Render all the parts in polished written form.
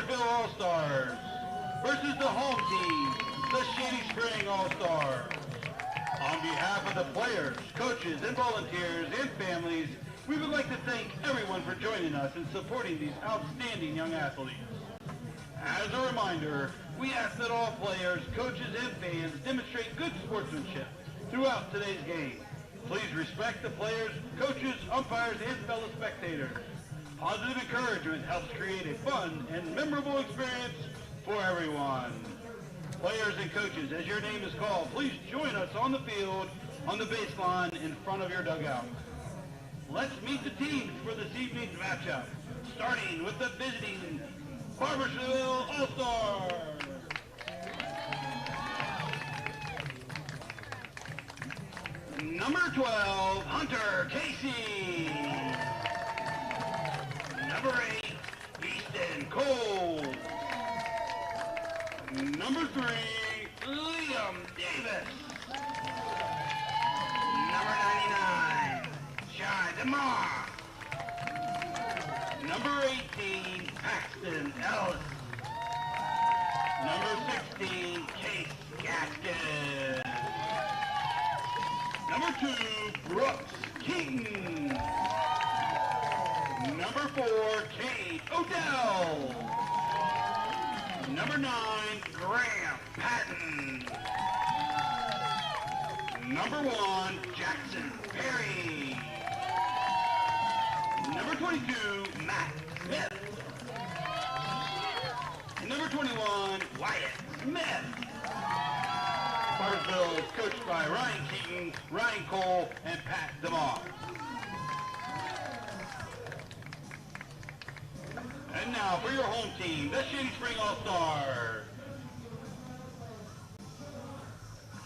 Barboursville All-Stars versus the home team, the Shady Spring All-Stars. On behalf of the players, coaches, and volunteers and families, we would like to thank everyone for joining us and supporting these outstanding young athletes. As a reminder, we ask that all players, coaches, and fans demonstrate good sportsmanship throughout today's game. Please respect the players, coaches, umpires, and fellow spectators. Positive encouragement helps create a fun and memorable experience for everyone. Players and coaches, as your name is called, please join us on the field, on the baseline, in front of your dugout. Let's meet the teams for this evening's matchup, starting with the visiting Barboursville All-Stars. Number 12, Hunter Casey. Number 8, Easton Cole. Number 3, Liam Davis. Number 99, Shai DeMar. Number 18, Paxton Ellis. Number 16, Case Gaskins. Number 2, Brooks Keaton. Number 4, Kate Odell. Number 9, Graham Patton. Number 1, Jackson Perry. Number 22, Matt Smith. Number 21, Wyatt Smith. Barboursville is coached by Ryan Keaton, Ryan Cole, and Pat DeMar. And now for your home team, the Shady Spring All-Stars.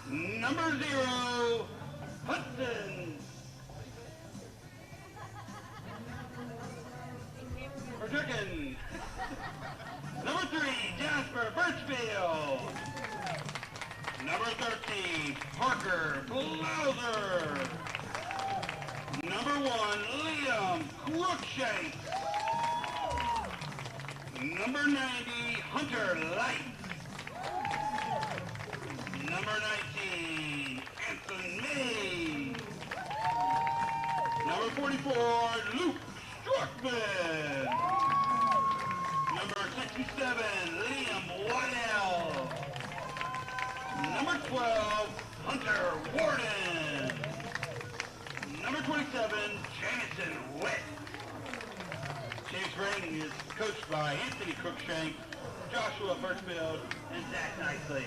Number 0, Hudson. Perkin. Number 3, Jasper Birchfield. Number 13, Parker Blauser. Number 1, Liam Crookshank. Number 90, Hunter Light. Number 19, Anson May. Number 44, Luke Struckman. Number 67, Liam Waddell. Number 12, Hunter Warden. Number 27, Jamison Witt. Shady Spring is coached by Anthony Crookshank, Joshua Birchfield, and Zach Nicely.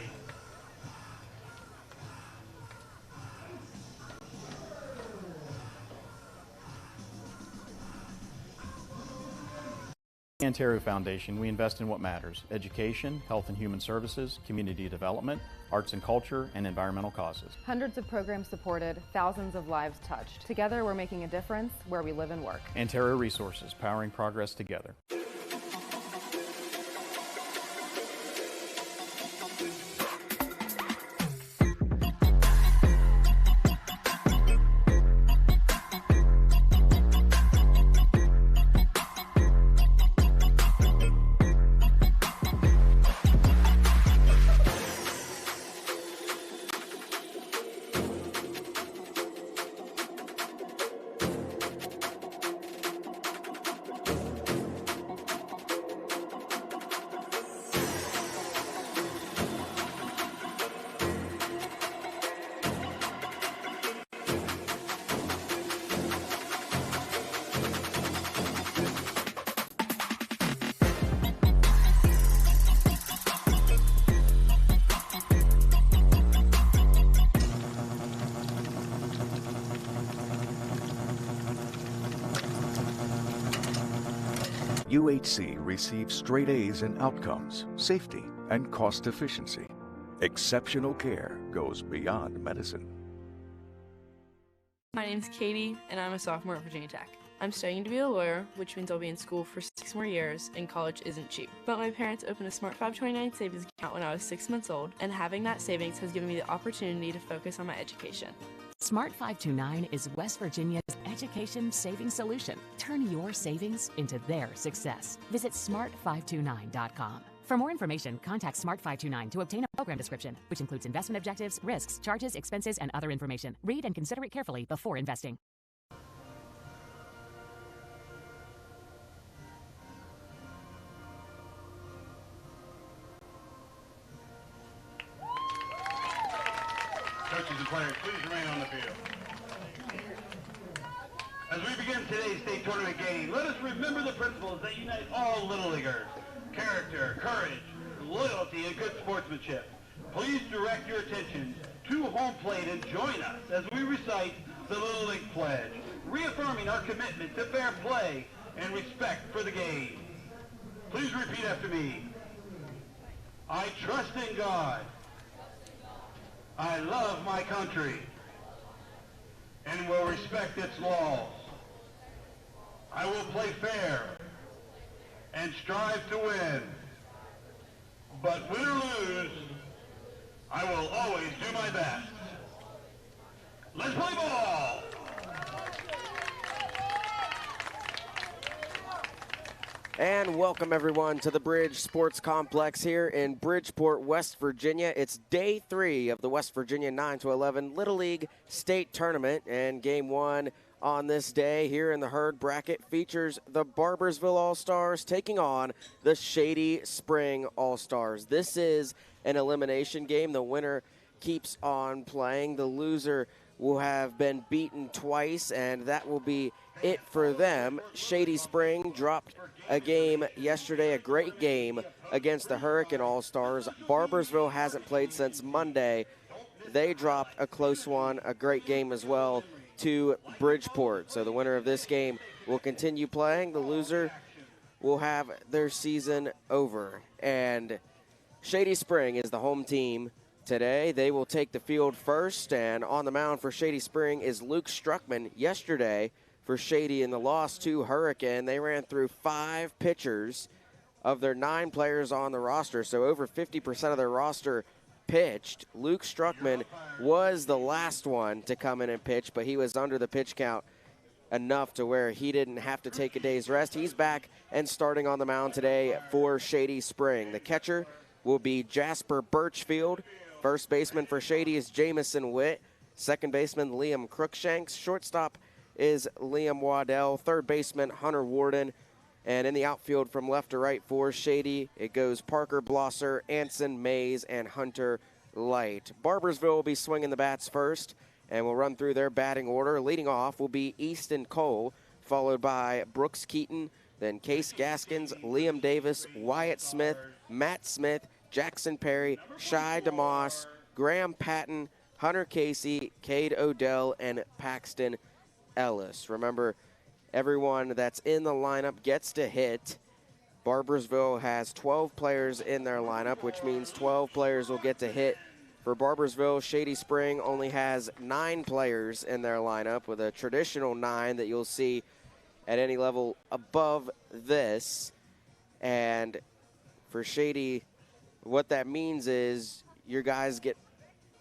Ontario Foundation, we invest in what matters: education, health and human services, community development, arts and culture, and environmental causes. Hundreds of programs supported, thousands of lives touched. Together, we're making a difference where we live and work. Ontario Resources, powering progress together. UHC receives straight A's in outcomes, safety, and cost efficiency. Exceptional care goes beyond medicine. My name's Katie, and I'm a sophomore at Virginia Tech. I'm studying to be a lawyer, which means I'll be in school for 6 more years, and college isn't cheap. But my parents opened a Smart 529 savings account when I was 6 months old, and having that savings has given me the opportunity to focus on my education. Smart 529 is West Virginia's education savings solution. Turn your savings into their success. Visit smart529.com. For more information, contact Smart529 to obtain a program description, which includes investment objectives, risks, charges, expenses, and other information. Read and consider it carefully before investing. Coaches and players, please remain on the field. As we begin today's state tournament game, let us remember the principles that unite all Little Leaguers: character, courage, loyalty, and good sportsmanship. Please direct your attention to home plate and join us as we recite the Little League Pledge, reaffirming our commitment to fair play and respect for the game. Please repeat after me. I trust in God. I love my country and will respect its laws. I will play fair and strive to win. But win or lose, I will always do my best. Let's play ball! And welcome everyone to the Bridge Sports Complex here in Bridgeport, West Virginia. It's day 3 of the West Virginia 9-11 Little League State Tournament, and game 1 on this day here in the herd bracket features the Barboursville All-Stars taking on the Shady Spring All-Stars. This is an elimination game. The winner keeps on playing. The loser will have been beaten twice, and that will be it for them. Shady Spring dropped a game yesterday, a great game against the Hurricane All-Stars. Barboursville hasn't played since Monday. They dropped a close one, a great game as well, to Bridgeport. So the winner of this game will continue playing. The loser will have their season over. And Shady Spring is the home team today. They will take the field first, and on the mound for Shady Spring is Luke Struckman. Yesterday for Shady in the loss to Hurricane, they ran through 5 pitchers of their 9 players on the roster, so over 50% of their roster pitched. Luke Struckman was the last one to come in and pitch, but he was under the pitch count enough to where he didn't have to take a day's rest. He's back and starting on the mound today for Shady Spring. The catcher will be Jasper Birchfield. First baseman for Shady is Jamison Witt. Second baseman Liam Crookshanks. Shortstop is Liam Waddell. Third baseman Hunter Warden. And in the outfield from left to right for Shady, it goes Parker Blosser, Anson Mays, and Hunter Light. Barboursville will be swinging the bats first, and we'll run through their batting order. Leading off will be Easton Cole, followed by Brooks Keaton, then Case Gaskins, Liam Davis, Wyatt Smith, Matt Smith, Jackson Perry, Shai DeMoss, Graham Patton, Hunter Casey, Cade Odell, and Paxton Ellis. Remember, everyone that's in the lineup gets to hit. Barboursville has 12 players in their lineup, which means 12 players will get to hit. For Barboursville, Shady Spring only has 9 players in their lineup, with a traditional 9 that you'll see at any level above this. And for Shady, what that means is your guys get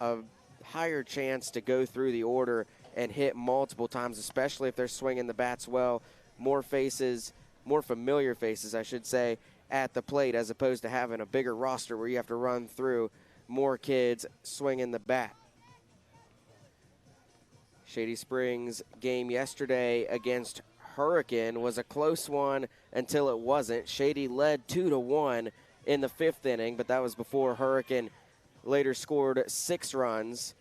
a higher chance to go through the order and hit multiple times, especially if they're swinging the bats well. More faces, more familiar faces, I should say, at the plate, as opposed to having a bigger roster where you have to run through more kids swinging the bat. Shady Springs game yesterday against Hurricane was a close one until it wasn't. Shady led 2-1 in the 5th inning, but that was before Hurricane later scored 6 runs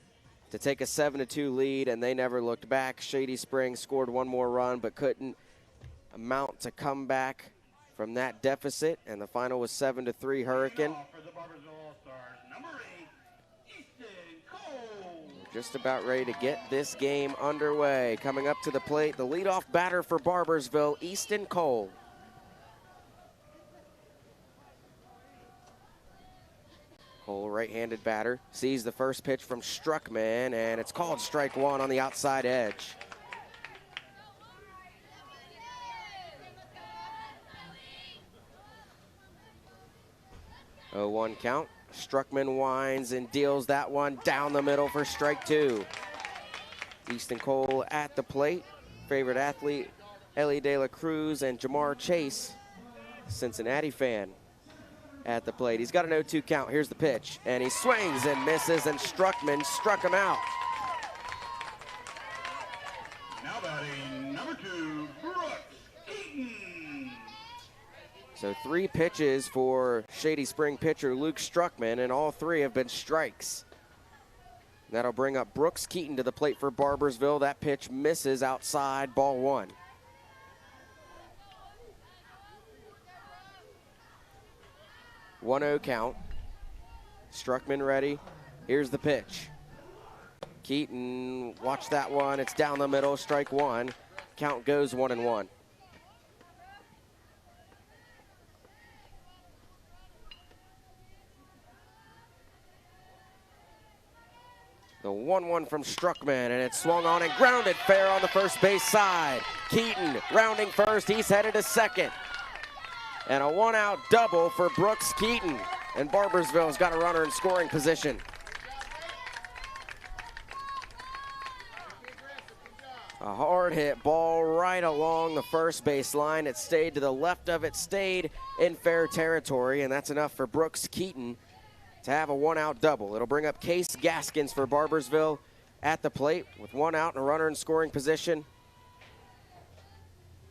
to take a 7-2 lead, and they never looked back. Shady Spring scored 1 more run, but couldn't amount to come back from that deficit, and the final was 7-3 Hurricane. We're just about ready to get this game underway. Coming up to the plate, the leadoff batter for Barboursville, Easton Cole. Cole, right-handed batter, sees the first pitch from Struckman, and it's called strike 1 on the outside edge. Oh, 1 count. Struckman winds and deals that one down the middle for strike 2. Easton Cole at the plate. favorite athlete, Ellie De La Cruz, and Jamar Chase, Cincinnati fan, at the plate. He's got an 0-2 count. Here's the pitch, and he swings and misses, and Struckman struck him out. Now batting number 2, Brooks Eaton. So 3 pitches for Shady Spring pitcher Luke Struckman, and all 3 have been strikes. That'll bring up Brooks Keaton to the plate for Barboursville. That pitch misses outside, ball 1. One 0 count. Struckman ready. Here's the pitch. Keaton, watch that one. It's down the middle, strike 1. Count goes 1-1. The 1-1 from Struckman, and it swung on and grounded fair on the first base side. Keaton rounding first, he's headed to second. And a 1-out double for Brooks Keaton. And Barboursville's got a runner in scoring position. A hard hit ball right along the first base line. It stayed to the left of it, stayed in fair territory, and that's enough for Brooks Keaton to have a 1-out double. It'll bring up Case Gaskins for Barboursville at the plate with 1 out and a runner in scoring position.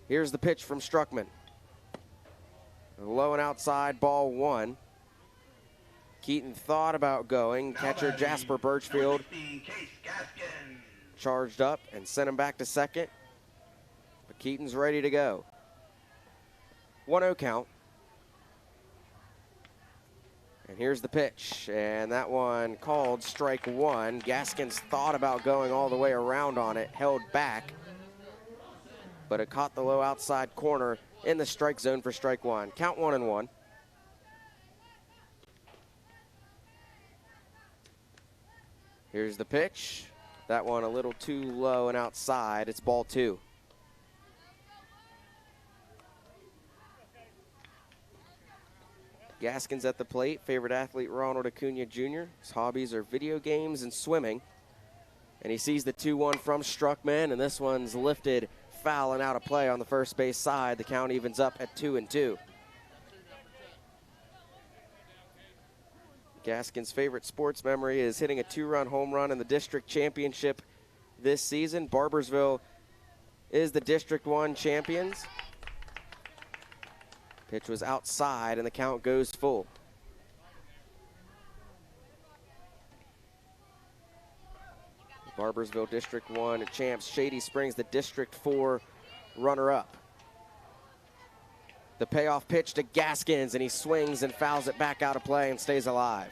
Here's the pitch from Struckman. Low and outside, ball 1. Keaton thought about going. Catcher Jasper Birchfield charged up and sent him back to second. But Keaton's ready to go. 1-0 count. And here's the pitch, and that one called strike 1. Gaskins thought about going all the way around on it, held back, but it caught the low outside corner in the strike zone for strike 1. Count 1-1. Here's the pitch. That one a little too low and outside. It's ball 2. Gaskins at the plate. Favorite athlete, Ronald Acuna Jr. His hobbies are video games and swimming. And he sees the 2-1 from Struckman, and this one's lifted foul and out of play on the first base side. The count evens up at 2-2. Gaskins' favorite sports memory is hitting a 2-run home run in the district championship this season. Barboursville is the District 1 champions. Pitch was outside, and the count goes full. Barboursville District 1 champs. Shady Springs, the District 4 runner-up. The payoff pitch to Gaskins, and he swings and fouls it back out of play and stays alive.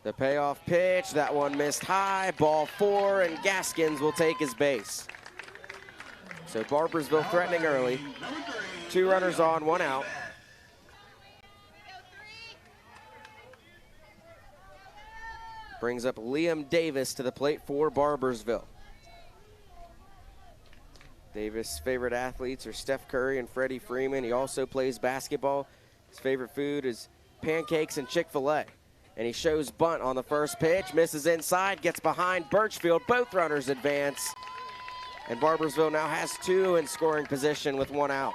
The payoff pitch, that one missed high, ball 4, and Gaskins will take his base. So Barboursville threatening early. 2 runners on, 1 out. Brings up Liam Davis to the plate for Barboursville. Davis' favorite athletes are Steph Curry and Freddie Freeman. He also plays basketball. His favorite food is pancakes and Chick-fil-A. And he shows bunt on the first pitch, misses inside, gets behind Birchfield. Both runners advance. And Barboursville now has 2 in scoring position with 1 out.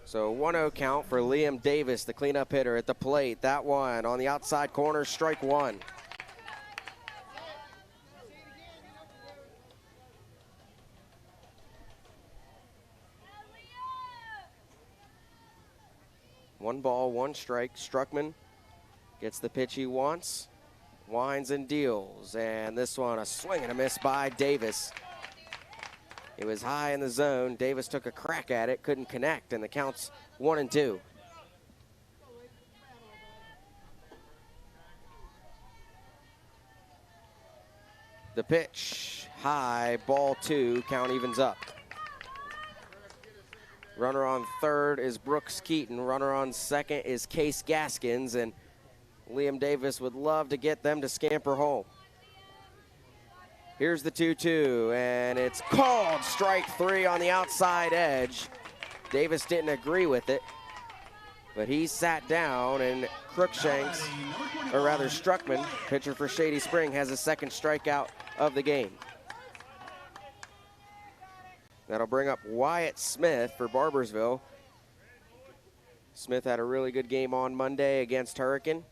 So 1-0 count for Liam Davis, the cleanup hitter at the plate. That one on the outside corner, strike 1. One ball, 1 strike. Struckman gets the pitch he wants, winds and deals. And this one, a swing and a miss by Davis. It was high in the zone. Davis took a crack at it, couldn't connect, and the count's 1-2. The pitch, high, ball 2, count evens up. Runner on third is Brooks Keaton. Runner on second is Case Gaskins. And Liam Davis would love to get them to scamper home. Here's the 2-2, and it's called strike 3 on the outside edge. Davis didn't agree with it, but he sat down, and Crookshanks, or rather Struckman, pitcher for Shady Spring, has his second strikeout of the game. That'll bring up Wyatt Smith for Barboursville. Smith had a really good game on Monday against Hurricane.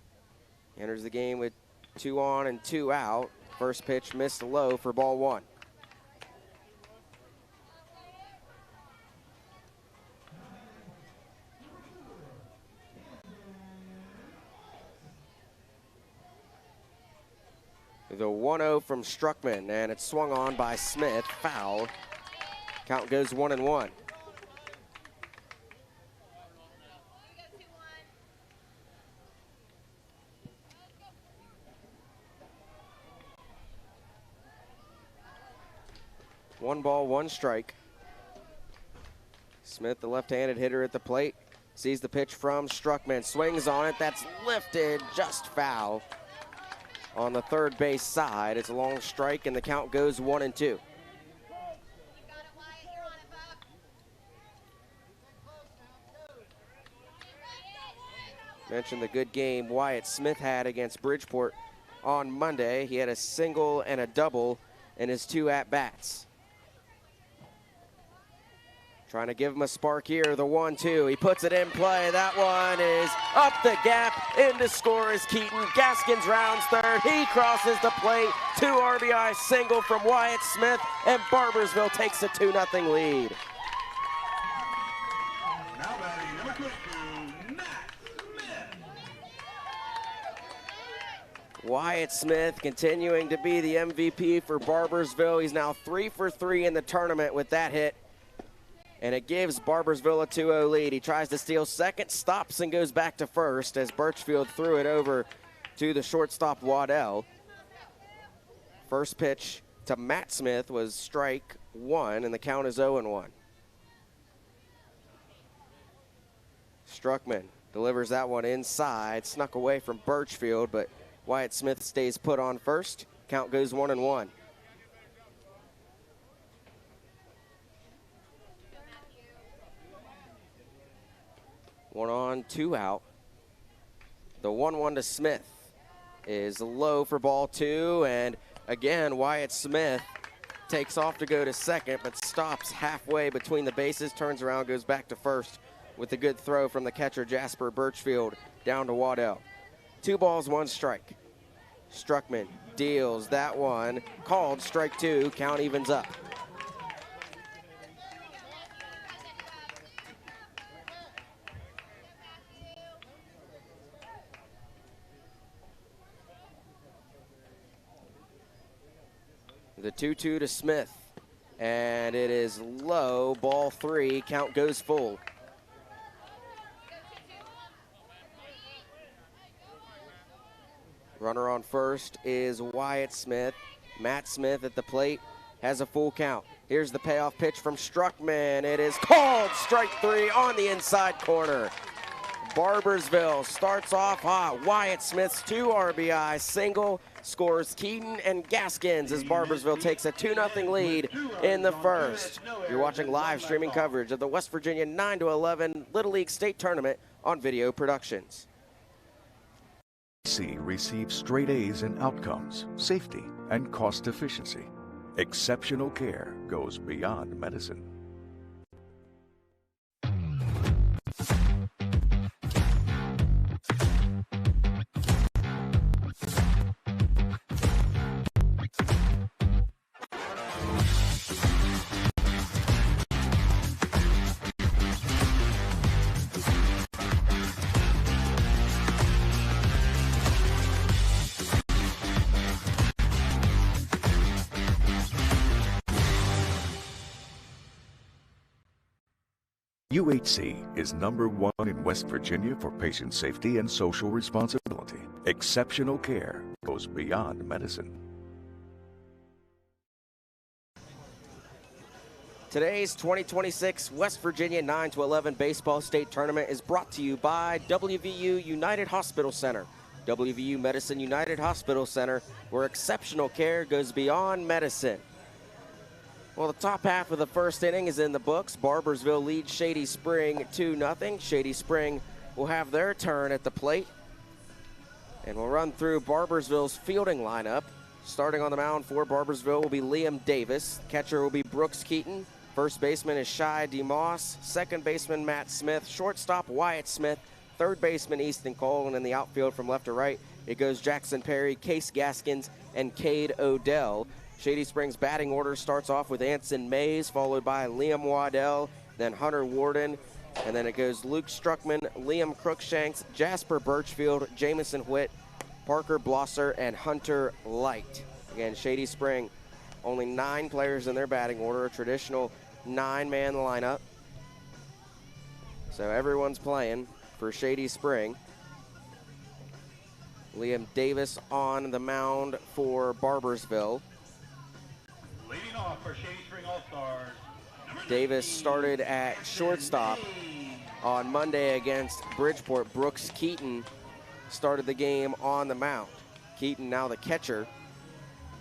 Enters the game with 2 on and 2 out. First pitch missed low for ball 1. The 1-0 from Struckman, and it's swung on by Smith, foul. Count goes 1-1. One ball, one strike. Smith, the left-handed hitter at the plate, sees the pitch from Struckman, swings on it. That's lifted, just foul. On the third base side, it's a long strike, and the count goes 1-2. Mentioned the good game Wyatt Smith had against Bridgeport on Monday. He had a single and a double in his 2 at-bats. Trying to give him a spark here, the 1-2. He puts it in play. That one is up the gap. In to score is Keaton. Gaskins rounds third. He crosses the plate. 2 RBI single from Wyatt Smith, and Barboursville takes a 2-0 lead. Now batting number 22, Matt Smith. Wyatt Smith continuing to be the MVP for Barboursville. He's now 3 for 3 in the tournament with that hit, and it gives Barboursville a 2-0 lead. He tries to steal second, stops, and goes back to first as Birchfield threw it over to the shortstop Waddell. First pitch to Matt Smith was strike 1, and the count is 0-1. Struckman delivers that one inside, snuck away from Birchfield, but Wyatt Smith stays put on first. Count goes 1-1. One on, 2 out. The 1-1 to Smith is low for ball 2, and again, Wyatt Smith takes off to go to second, but stops halfway between the bases, turns around, goes back to first with a good throw from the catcher Jasper Birchfield down to Waddell. 2 balls, 1 strike. Struckman deals that one, called strike 2, count evens up. The 2-2 to Smith, and it is low, ball 3, count goes full. Runner on first is Wyatt Smith. Matt Smith at the plate has a full count. Here's the payoff pitch from Struckman. It is called strike 3 on the inside corner. Barboursville starts off hot. Wyatt Smith's 2 RBI single scores Keaton and Gaskins as Barboursville takes a 2-0 lead in the first. You're watching live streaming coverage of the West Virginia 9-11 Little League State Tournament on Video Productions. C receives straight A's in outcomes, safety, and cost efficiency. Exceptional care goes beyond medicine. UHC is #1 in West Virginia for patient safety and social responsibility. Exceptional care goes beyond medicine. Today's 2026 West Virginia 9-11 Baseball State Tournament is brought to you by WVU United Hospital Center. WVU Medicine United Hospital Center, where exceptional care goes beyond medicine. Well, the top half of the first inning is in the books. Barboursville leads Shady Spring 2-0. Shady Spring will have their turn at the plate. And we'll run through Barboursville's fielding lineup. Starting on the mound for Barboursville will be Liam Davis. Catcher will be Brooks Keaton. First baseman is Shady DeMoss. Second baseman Matt Smith. Shortstop Wyatt Smith. Third baseman Easton Cole. And in the outfield from left to right, it goes Jackson Perry, Case Gaskins, and Cade Odell. Shady Springs batting order starts off with Anson Mays, followed by Liam Waddell, then Hunter Warden, and then it goes Luke Struckman, Liam Crookshanks, Jasper Birchfield, Jamison Witt, Parker Blosser, and Hunter Light. Again, Shady Spring, only 9 players in their batting order, a traditional 9-man lineup. So everyone's playing for Shady Spring. Liam Davis on the mound for Barboursville. Leading off for Shady Spring All-Stars. Davis started at shortstop on Monday against Bridgeport. Brooks Keaton started the game on the mound. Keaton now the catcher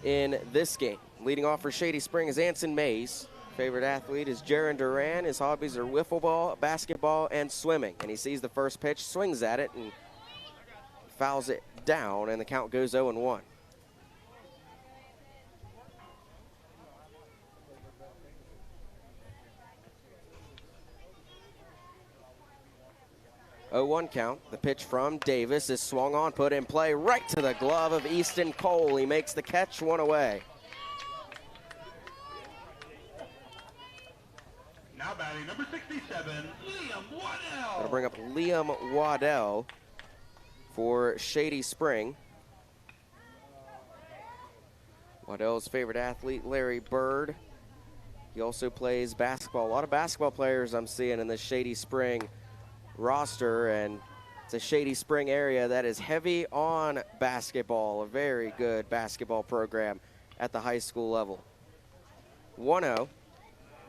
in this game. Leading off for Shady Spring is Anson Mays. Favorite athlete is Jaron Duran. His hobbies are wiffle ball, basketball, and swimming. And he sees the first pitch, swings at it, and fouls it down, and the count goes 0-1. Oh, 1 count. The pitch from Davis is swung on, put in play right to the glove of Easton Cole. He makes the catch, 1 away. Now batting number 67, Liam Waddell. That'll bring up Liam Waddell for Shady Spring. Waddell's favorite athlete, Larry Bird. He also plays basketball. A lot of basketball players I'm seeing in the Shady Spring roster, and it's a Shady Spring area that is heavy on basketball. A very good basketball program at the high school level. 1-0.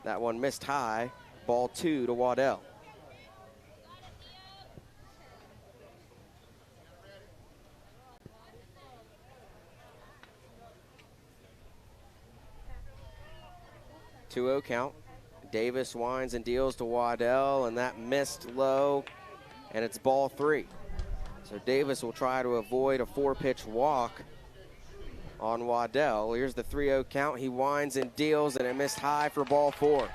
That one missed high. Ball 2 to Waddell. Two-0 count. Davis winds and deals to Waddell, and that missed low, and it's ball 3. So Davis will try to avoid a 4-pitch walk on Waddell. Here's the 3-0 count. He winds and deals, and it missed high for ball 4.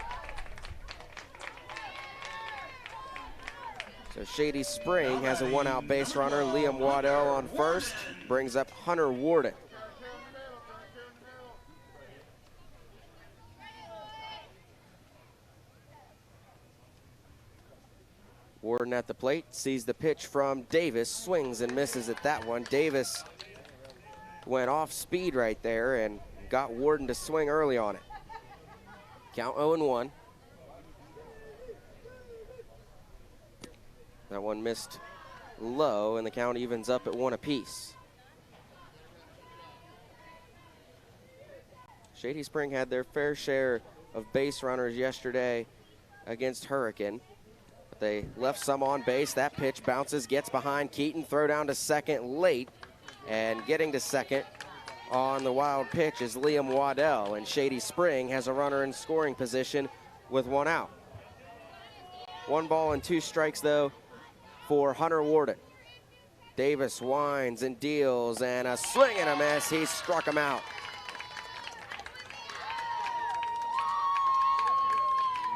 So Shady Spring has a 1-out base runner. Liam Waddell on first, brings up Hunter Warden. Warden at the plate, sees the pitch from Davis, swings and misses at that one. Davis went off speed right there and got Warden to swing early on it. Count 0-1. That one missed low, and the count evens up at 1 apiece. Shady Spring had their fair share of base runners yesterday against Hurricane. They left some on base. That pitch bounces, gets behind Keaton. Throw down to second late. And getting to second on the wild pitch is Liam Waddell. And Shady Spring has a runner in scoring position with 1 out. 1 ball and 2 strikes, though, for Hunter Warden. Davis winds and deals, and a swing and a miss. He struck him out.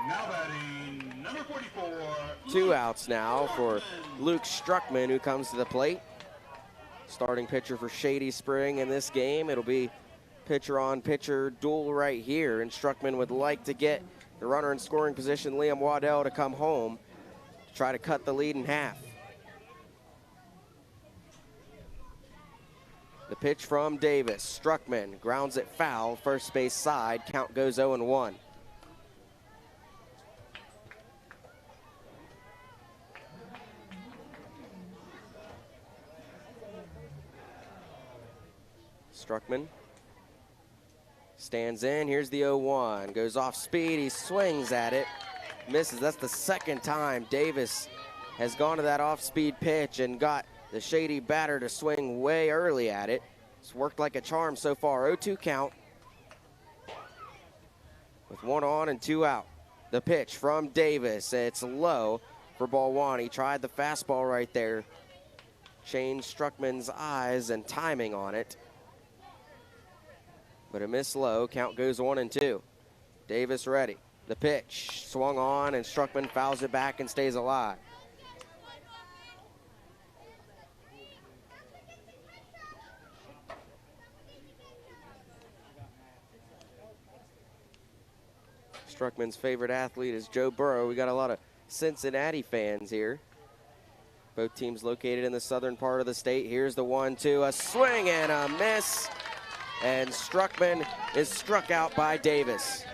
Now batting number 44. 2 outs now for Luke Struckman, who comes to the plate. Starting pitcher for Shady Spring in this game. It'll be pitcher-on-pitcher duel right here, and Struckman would like to get the runner in scoring position, Liam Waddell, to come home to try to cut the lead in half. The pitch from Davis. Struckman grounds it foul, first base side. Count goes 0-1. Struckman stands in. Here's the 0-1. Goes off speed. He swings at it. Misses. That's the second time Davis has gone to that off-speed pitch and got the Shady batter to swing way early at it. It's worked like a charm so far. 0-2 count with 1 on and 2 out. The pitch from Davis. It's low for ball 1. He tried the fastball right there. Changed Struckman's eyes and timing on it. But it missed low. Count goes 1-2. Davis ready. The pitch swung on and Struckman fouls it back and stays alive. Struckman's favorite athlete is Joe Burrow. We got a lot of Cincinnati fans here. Both teams located in the southern part of the state. Here's the 1-2, a swing and a miss. And Struckman is struck out by Davis.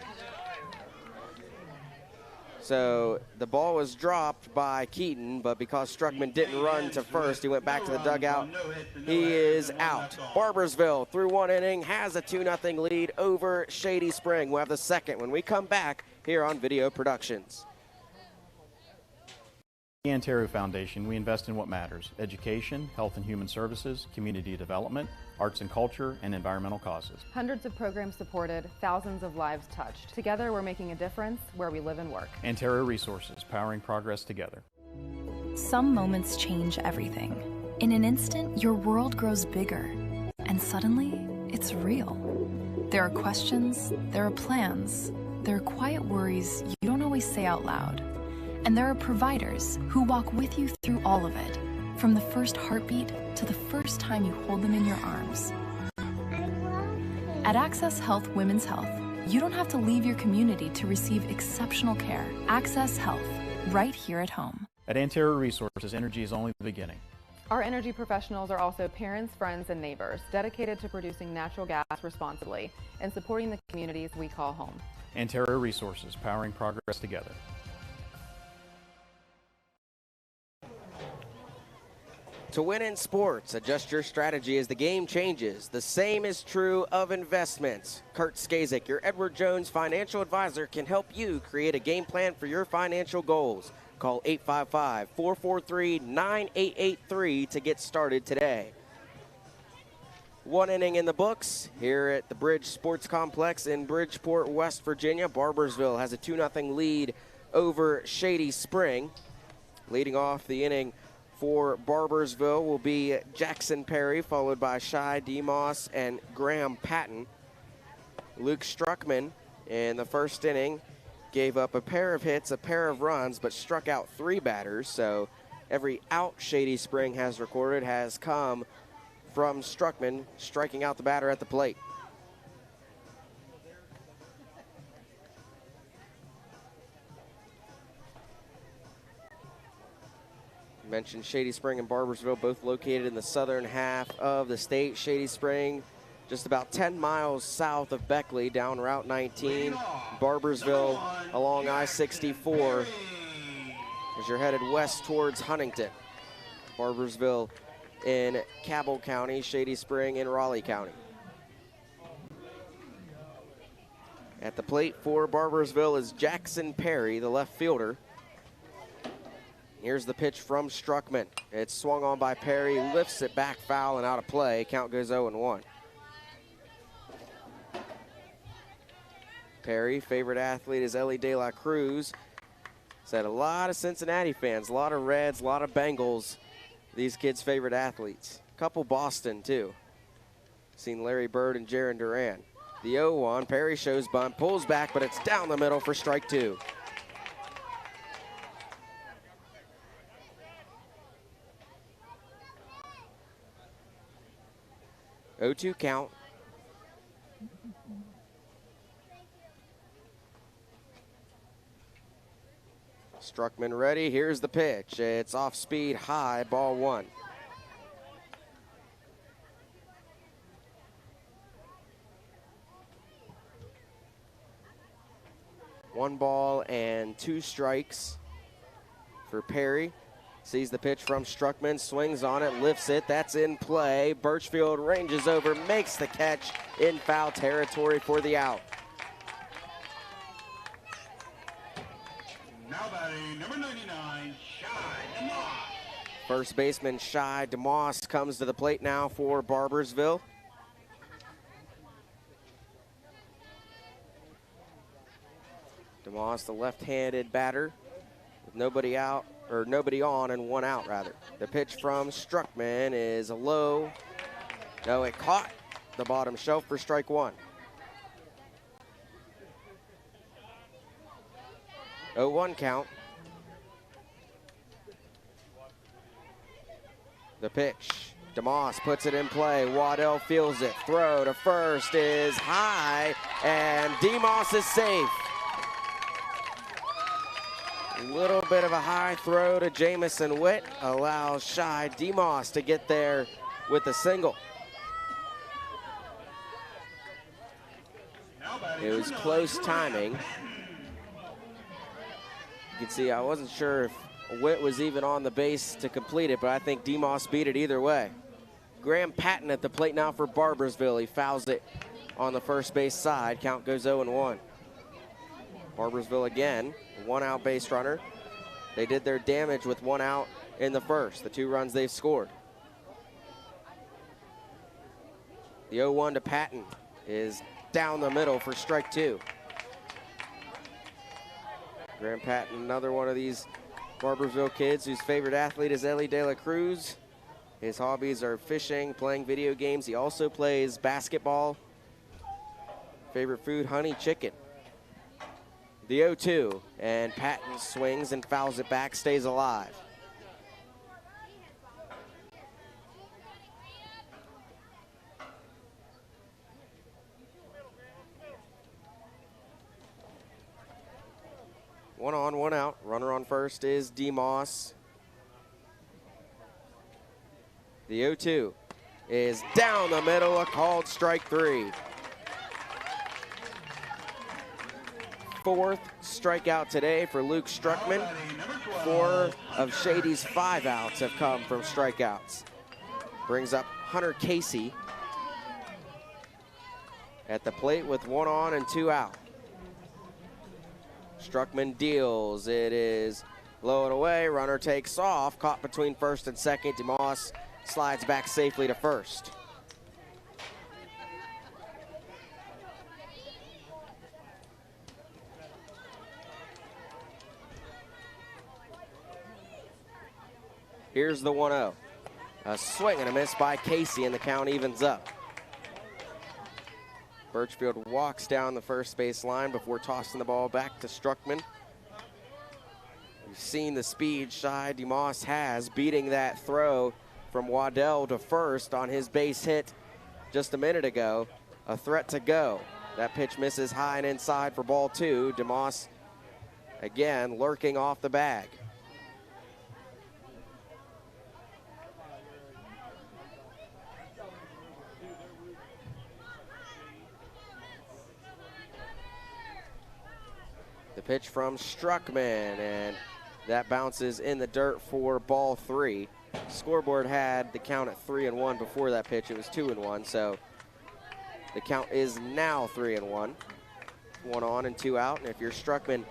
So the ball was dropped by Keaton, but because Struckman didn't run to first, he went back to the dugout. He is out. Barboursville, through 1 inning, has a 2-0 lead over Shady Spring. We'll have the second when we come back here on Video Productions. The Antero Foundation, we invest in what matters: education, health and human services, community development, arts and culture, and environmental causes. Hundreds of programs supported, thousands of lives touched. Together, we're making a difference where we live and work. Antero Resources, powering progress together. Some moments change everything. In an instant, your world grows bigger, and suddenly, it's real. There are questions, there are plans, there are quiet worries you don't always say out loud. And there are providers who walk with you through all of it, from the first heartbeat to the first time you hold them in your arms. At Access Health Women's Health, you don't have to leave your community to receive exceptional care. Access Health, right here at home. At Antero Resources, energy is only the beginning. Our energy professionals are also parents, friends, and neighbors, dedicated to producing natural gas responsibly and supporting the communities we call home. Antero Resources, powering progress together. To win in sports, adjust your strategy as the game changes. The same is true of investments. Kurt Skazik, your Edward Jones financial advisor, can help you create a game plan for your financial goals. Call 855-443-9883 to get started today. 1 inning in the books here at the Bridge Sports Complex in Bridgeport, West Virginia. Barboursville has a 2-0 lead over Shady Spring. Leading off the inning for Barboursville will be Jackson Perry, followed by Shai DeMoss and Graham Patton. Luke Struckman in the first inning gave up a pair of hits, a pair of runs, but struck out 3 batters. So every out Shady Spring has recorded has come from Struckman striking out the batter at the plate. Mentioned Shady Spring and Barboursville, both located in the southern half of the state. Shady Spring just about 10 miles south of Beckley down Route 19. Barboursville along I-64 as you're headed west towards Huntington. Barboursville in Cabell County, Shady Spring in Raleigh County. At the plate for Barboursville is Jackson Perry, the left fielder. Here's the pitch from Struckman. It's swung on by Perry, lifts it back foul and out of play. Count goes 0-1. Perry, favorite athlete is Ellie De La Cruz. Said a lot of Cincinnati fans, a lot of Reds, a lot of Bengals. These kids' favorite athletes. A couple Boston too. Seen Larry Bird and Jaron Duran. The 0-1, Perry shows bunt, pulls back, but it's down the middle for strike 2. 0-2 count. Struckman ready. Here's the pitch. It's off speed, high, ball 1. One ball and 2 strikes for Perry. Sees the pitch from Struckman, swings on it, lifts it, that's in play. Birchfield ranges over, makes the catch in foul territory for the out. Now batting number 99, Shai DeMoss. First baseman Shady DeMoss comes to the plate now for Barboursville. DeMoss, the left-handed batter, with nobody out, or nobody on and one out rather. The pitch from Struckman is low. No, it caught the bottom shelf for strike one. 0-1 count. The pitch. DeMoss puts it in play. Waddell feels it. Throw to first is high, and DeMoss is safe. A little bit of a high throw to Jamison Witt allows Shady DeMoss to get there with a single. It was close timing. You can see I wasn't sure if Witt was even on the base to complete it, but I think DeMoss beat it either way. Graham Patton at the plate now for Barboursville. He fouls it on the first base side. Count goes 0-1. Barboursville again, one out base runner. They did their damage with one out in the first, the 2 runs they've scored. The 0-1 to Patton is down the middle for strike 2. Graham Patton, another one of these Barboursville kids whose favorite athlete is Ellie De La Cruz. His hobbies are fishing, playing video games. He also plays basketball. Favorite food, honey chicken. The 0-2, and Patton swings and fouls it back, stays alive. One on, one out. Runner on first is DeMoss. The 0-2 is down the middle, a called strike 3. 4th strikeout today for Luke Struckman. 4 of Shady's 5 outs have come from strikeouts. Brings up Hunter Casey at the plate with 1 on and 2 out. Struckman deals. It is low and away. Runner takes off. Caught between first and second. DeMoss slides back safely to first. Here's the 1-0. A swing and a miss by Casey, and the count evens up. Birchfield walks down the first base line before tossing the ball back to Struckman. We've seen the speed Shady DeMoss has, beating that throw from Waddell to first on his base hit just a minute ago. A threat to go. That pitch misses high and inside for ball 2. DeMoss again lurking off the bag. The pitch from Struckman, and that bounces in the dirt for ball 3. Scoreboard had the count at 3-1 before that pitch. It was 2-1, so the count is now 3-1. 1 on and 2 out, and if you're Struckman,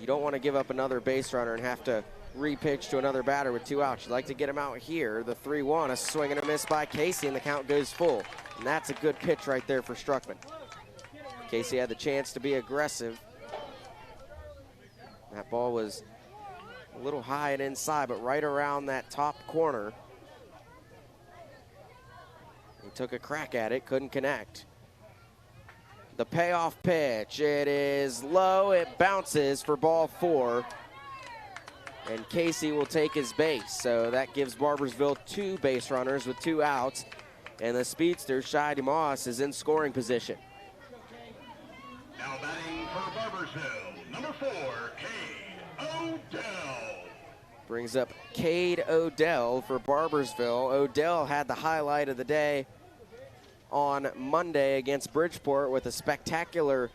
you don't want to give up another base runner and have to re-pitch to another batter with 2 outs. You'd like to get him out here. The 3-1, a swing and a miss by Casey, and the count goes full. And that's a good pitch right there for Struckman. Casey had the chance to be aggressive. That ball was a little high and inside, but right around that top corner. He took a crack at it, couldn't connect. The payoff pitch, it is low, it bounces for ball 4. And Casey will take his base, so that gives Barboursville 2 base runners with 2 outs. And the speedster, Shady DeMoss, is in scoring position. Now batting for Barboursville, number 4, Cade Odell. Brings up Cade Odell for Barboursville. Odell had the highlight of the day on Monday against Bridgeport with a spectacular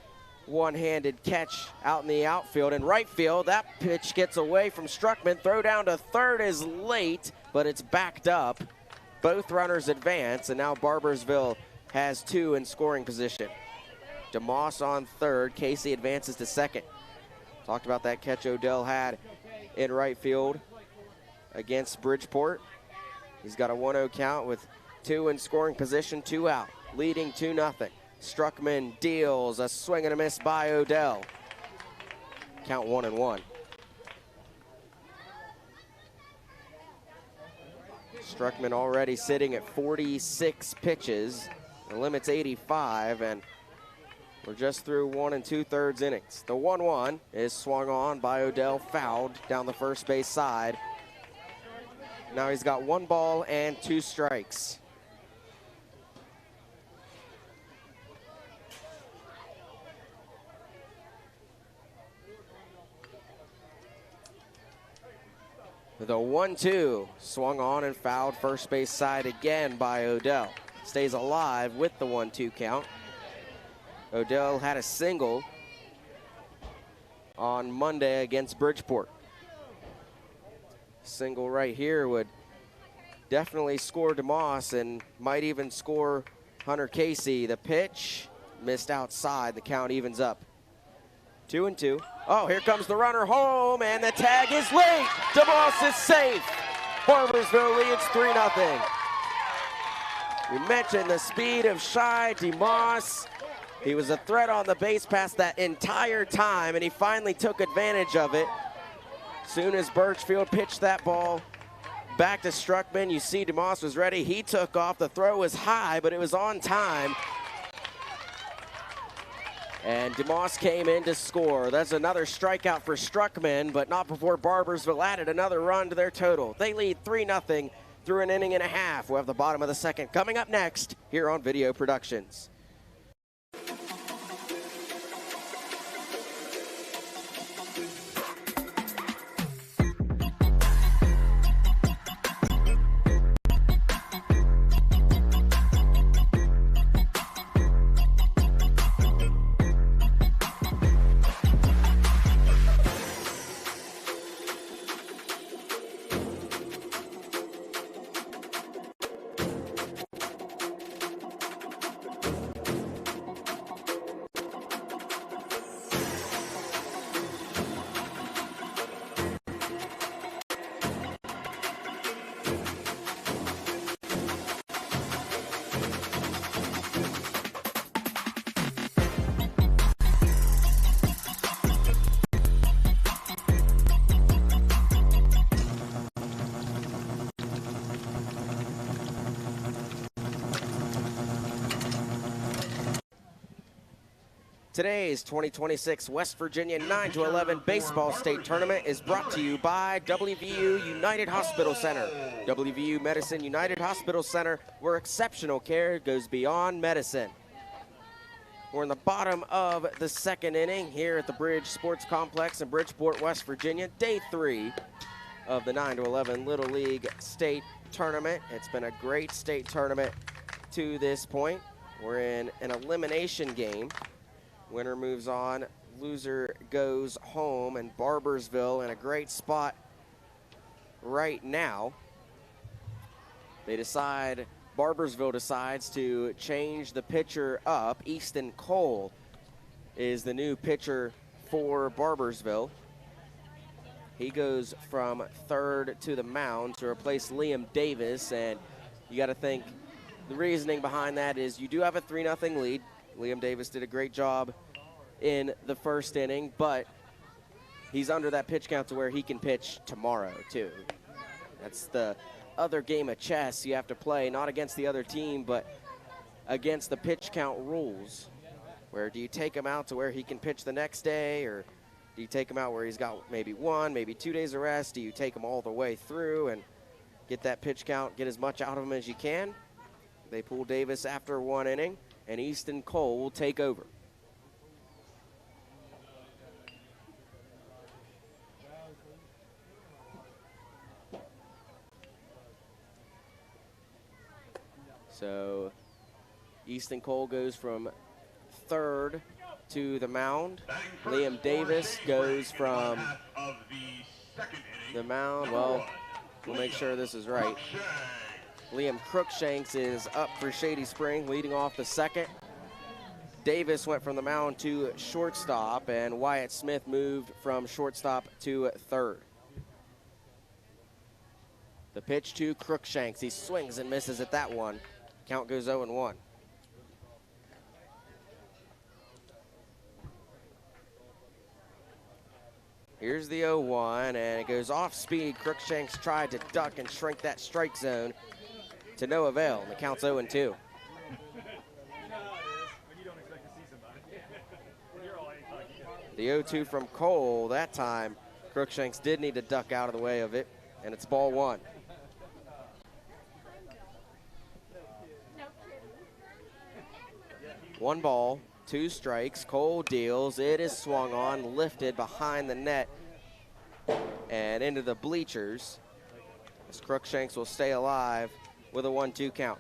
one-handed catch out in the outfield and right field. That pitch gets away from Struckman. Throw down to third is late, but it's backed up. Both runners advance, and now Barboursville has 2 in scoring position. DeMoss on third. Casey advances to second. Talked about that catch Odell had in right field. against Bridgeport. He's got a 1-0 count with 2 in scoring position, 2 out, leading 2-0. Struckman deals a swing and a miss by Odell. Count 1-1. Struckman already sitting at 46 pitches. The limit's 85, and we're just through 1 2/3 innings. The 1-1 is swung on by Odell, fouled down the first base side. Now he's got 1 ball and 2 strikes. The 1-2 swung on and fouled first base side again by Odell. Stays alive with the 1-2 count. Odell had a single on Monday against Bridgeport. Single right here would definitely score DeMoss and might even score Hunter Casey. The pitch missed outside. The count evens up. 2-2. Oh, here comes the runner home, and the tag is late. DeMoss is safe. Barboursville leads 3-0. We mentioned the speed of Shy DeMoss. He was a threat on the base pass that entire time, and he finally took advantage of it. Soon as Birchfield pitched that ball back to Struckman, you see DeMoss was ready. He took off. The throw was high, but it was on time. And DeMoss came in to score. That's another strikeout for Struckman, but not before Barboursville added another run to their total. They lead 3-0 through an inning and a half. We'll have the bottom of the second coming up next here on Video Productions. Today's 2026 West Virginia 9-11 Baseball State Tournament is brought to you by WVU United Hospital Center. WVU Medicine United Hospital Center, where exceptional care goes beyond medicine. We're in the bottom of the second inning here at the Bridge Sports Complex in Bridgeport, West Virginia. Day 3 of the 9-11 Little League State Tournament. It's been a great state tournament to this point. We're in an elimination game. Winner moves on, loser goes home, and Barboursville in a great spot right now. Barboursville decides to change the pitcher up. Easton Cole is the new pitcher for Barboursville. He goes from third to the mound to replace Liam Davis, and you got to think the reasoning behind that is you do have a 3-0 lead. Liam Davis did a great job in the first inning, but he's under that pitch count to where he can pitch tomorrow too. That's the other game of chess you have to play, not against the other team, but against the pitch count rules. Where do you take him out to where he can pitch the next day, or do you take him out where he's got maybe 1, maybe 2 days of rest? Do you take him all the way through and get that pitch count, get as much out of him as you can? They pull Davis after 1 inning, and Easton Cole will take over. So Easton Cole goes from third to the mound. Liam Davis goes from the mound. Well, we'll make sure this is right. Liam Crookshanks is up for Shady Spring, leading off the second. Davis went from the mound to shortstop, and Wyatt Smith moved from shortstop to third. The pitch to Crookshanks. He swings and misses at that one. Count goes 0-1. Here's the 0-1, and it goes off speed. Crookshanks tried to duck and shrink that strike zone to no avail, and the count's 0-2. The 0-2 from Cole. That time, Crookshanks did need to duck out of the way of it, and it's ball one. One ball, two strikes. Cole deals. It is swung on, lifted behind the net and into the bleachers, as Crookshanks will stay alive with a 1-2 count.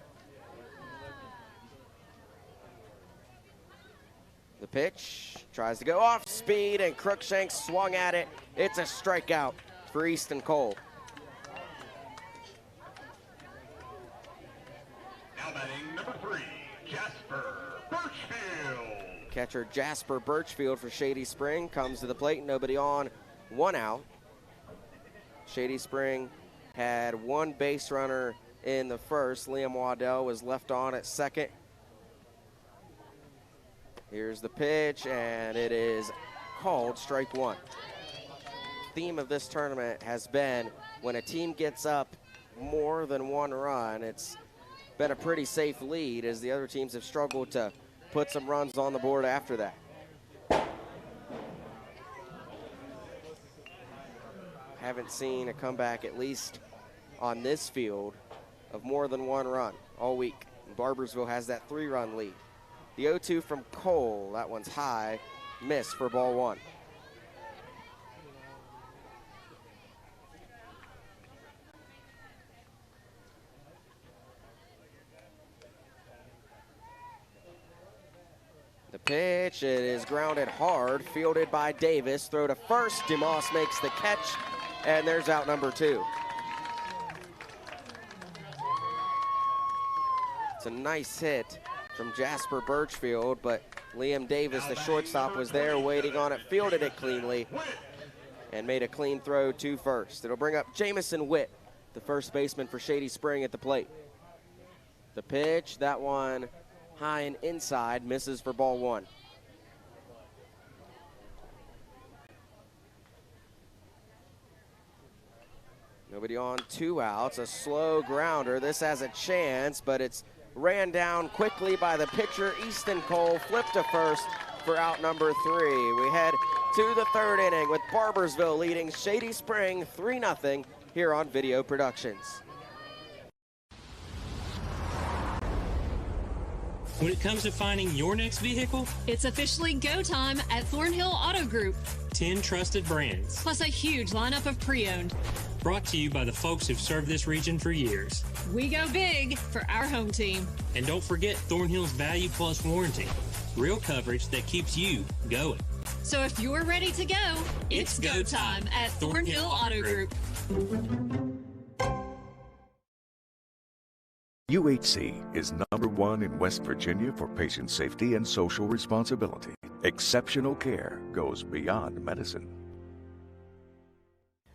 The pitch tries to go off speed, and Crookshanks swung at it. It's a strikeout for Easton Cole. Now batting number 3, Jasper Birchfield. Catcher Jasper Birchfield for Shady Spring comes to the plate. Nobody on, one out. Shady Spring had one base runner in the first. Liam Waddell was left on at second. Here's the pitch, and it is called strike one. Theme of this tournament has been when a team gets up more than one run, it's been a pretty safe lead, as the other teams have struggled to put some runs on the board after that. Haven't seen a comeback, at least on this field, of more than one run all week. Barboursville has that 3-run lead. The 0-2 from Cole, that one's high, miss for ball one. The pitch, it is grounded hard, fielded by Davis. Throw to first, DeMoss makes the catch, and there's out number 2. It's a nice hit from Jasper Birchfield, but Liam Davis, the shortstop, was there waiting on it, fielded it cleanly, and made a clean throw to first. It'll bring up Jamison Witt, the first baseman for Shady Spring, at the plate. The pitch, that one high and inside, misses for ball one. Nobody on, 2 outs, a slow grounder. This has a chance, but it's ran down quickly by the pitcher, Easton Cole, flipped to first for out number 3. We head to the 3rd inning with Barboursville leading Shady Spring 3-0 here on Video Productions. When it comes to finding your next vehicle, it's officially go time at Thornhill Auto Group. 10 trusted brands, plus a huge lineup of pre-owned. Brought to you by the folks who've served this region for years. We go big for our home team. And don't forget Thornhill's Value Plus warranty. Real coverage that keeps you going. So if you're ready to go, it's go time at Thornhill Auto Group. UHC is #1 in West Virginia for patient safety and social responsibility. Exceptional care goes beyond medicine.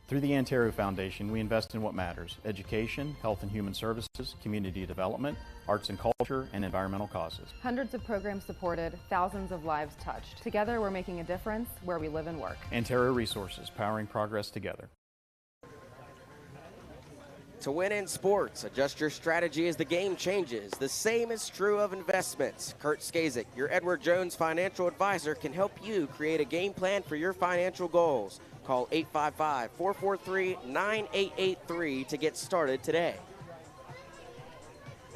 Through the Antero Foundation, we invest in what matters: education, health and human services, community development, arts and culture, and environmental causes. Hundreds of programs supported, thousands of lives touched. Together, we're making a difference where we live and work. Antero Resources, powering progress together. To win in sports, adjust your strategy as the game changes. The same is true of investments. Kurt Skazik, your Edward Jones financial advisor, can help you create a game plan for your financial goals. Call 855-443-9883 to get started today.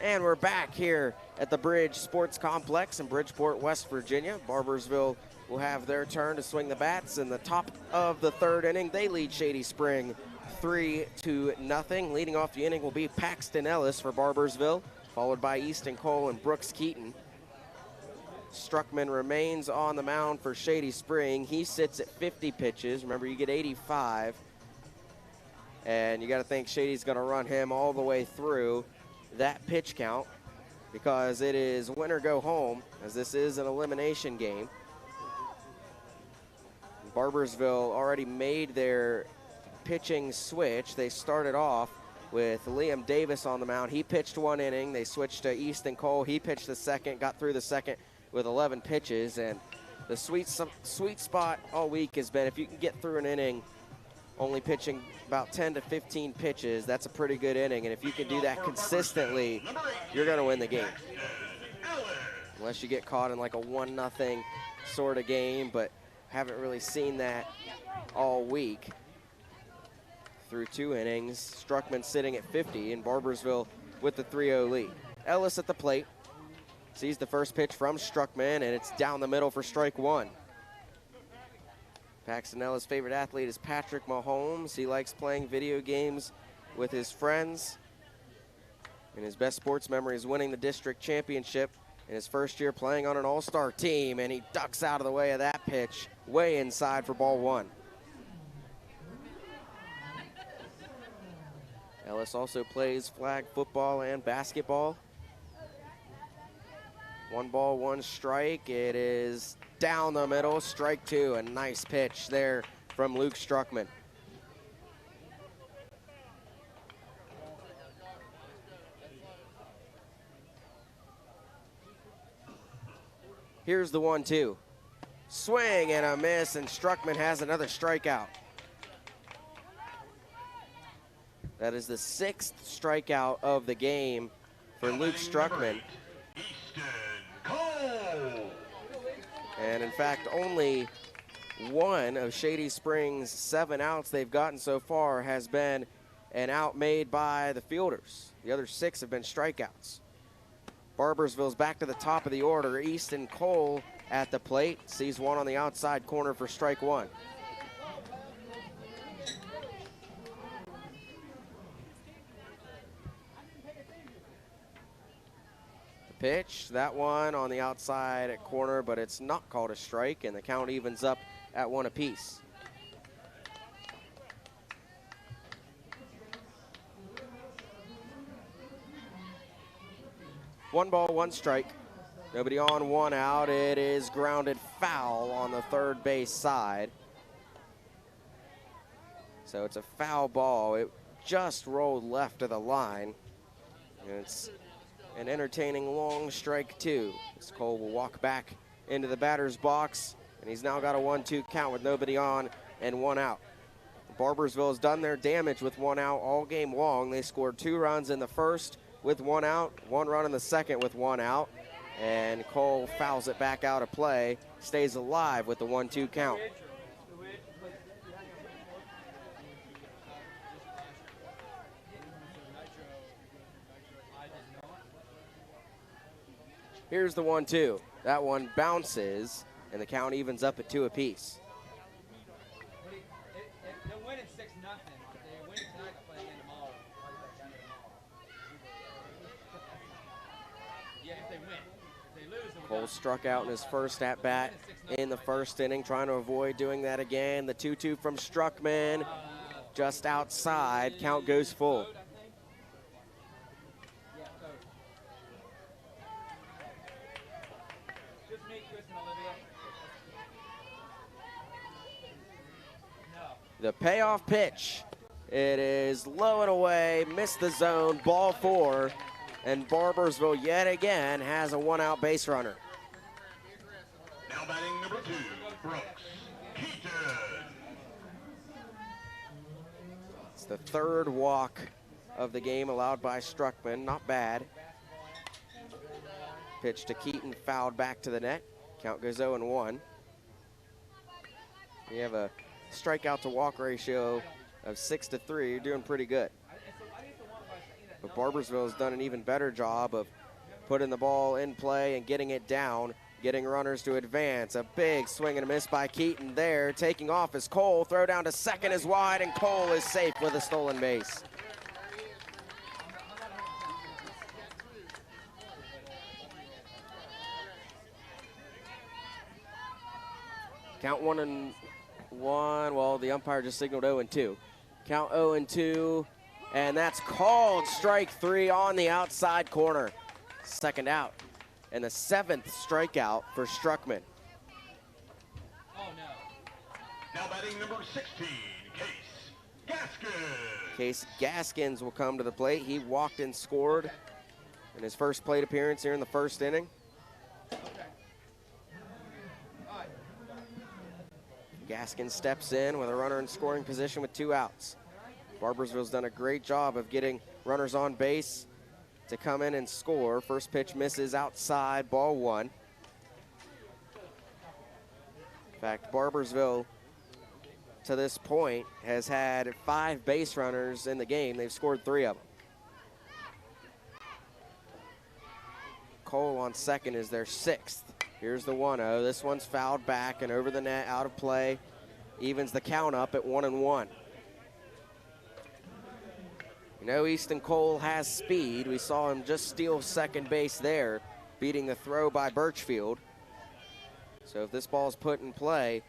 And we're back here at the Bridge Sports Complex in Bridgeport, West Virginia. Barboursville will have their turn to swing the bats in the top of the 3rd inning. They lead Shady Spring 3-0. Leading off the inning will be Paxton Ellis for Barboursville, followed by Easton Cole and Brooks Keaton. Struckman remains on the mound for Shady Spring. He sits at 50 pitches. Remember, you get 85. And you got to think Shady's going to run him all the way through that pitch count, because it is win or go home, as this is an elimination game. Barboursville already made their pitching switch. They started off with Liam Davis on the mound. He pitched 1 inning. They switched to Easton Cole. He pitched the second, got through the second with 11 pitches. And the sweet spot all week has been if you can get through an inning only pitching about 10 to 15 pitches, that's a pretty good inning. And if you can do that consistently, you're going to win the game. Unless you get caught in like a 1-0 sort of game, but haven't really seen that all week. Through 2 innings, Struckman sitting at 50 and Barboursville with the 3-0 lead. Ellis at the plate, sees the first pitch from Struckman, and it's down the middle for strike 1. Paxton Ellis' favorite athlete is Patrick Mahomes. He likes playing video games with his friends. And his best sports memory is winning the district championship in his first year playing on an all-star team, and he ducks out of the way of that pitch, way inside for ball 1. Ellis also plays flag football and basketball. 1 ball, 1 strike. It is down the middle, strike 2. A nice pitch there from Luke Struckman. Here's the 1-2. Swing and a miss, and Struckman has another strikeout. That is the 6th strikeout of the game for Luke Struckman. And in fact, only 1 of Shady Springs' 7 outs they've gotten so far has been an out made by the fielders. The other 6 have been strikeouts. Barboursville's back to the top of the order. Easton Cole at the plate, sees 1 on the outside corner for strike 1. Pitch, that one on the outside at corner, but it's not called a strike, and the count evens up at 1 apiece. One ball, 1 strike. Nobody on, 1 out. It is grounded foul on the third base side. So it's a foul ball. It just rolled left of the line. And it's an entertaining long strike 2. As Cole will walk back into the batter's box, and he's now got a 1-2 count with nobody on and 1 out. Barboursville has done their damage with 1 out all game long. They scored 2 runs in the first with 1 out, 1 run in the second with 1 out, and Cole fouls it back out of play, stays alive with the 1-2 count. Here's the 1-2. That one bounces, and the count evens up at 2 apiece. They're winning 6-0. If they win tonight, they'll play again tomorrow. Yeah, if they win. If they lose, Cole struck out in his first at-bat in the first inning, trying to avoid doing that again. The 2-2 from Struckman, just outside. Count goes full. The payoff pitch. It is low and away, missed the zone, ball 4, and Barboursville yet again has a 1-out base runner. Now batting number 2, Brooks Keaton. It's the 3rd walk of the game allowed by Struckman, not bad. Pitch to Keaton, fouled back to the net. Count goes 0-1. We have a strikeout to walk ratio of 6-3. You're doing pretty good. But Barboursville has done an even better job of putting the ball in play and getting it down, getting runners to advance. A big swing and a miss by Keaton there. Taking off is Cole. Throw down to second is wide, and Cole is safe with a stolen base. Count 1-1. Well, the umpire just signaled 0-2. Count 0-2, and that's called strike 3 on the outside corner. Second out, and the 7th strikeout for Struckman. Oh, no. Now batting number 16, Case Case Gaskins will come to the plate. He walked and scored in his first plate appearance here in the first inning. Gaskins steps in with a runner in scoring position with 2 outs. Barboursville's done a great job of getting runners on base to come in and score. First pitch misses outside, ball 1. In fact, Barboursville to this point has had 5 base runners in the game. They've scored 3 of them. Cole on second is their 6th. Here's the 1-0. This one's fouled back and over the net, out of play. Evens the count up at 1-1. You know, Easton Cole has speed. We saw him just steal second base there, beating the throw by Birchfield. So if this ball is put in play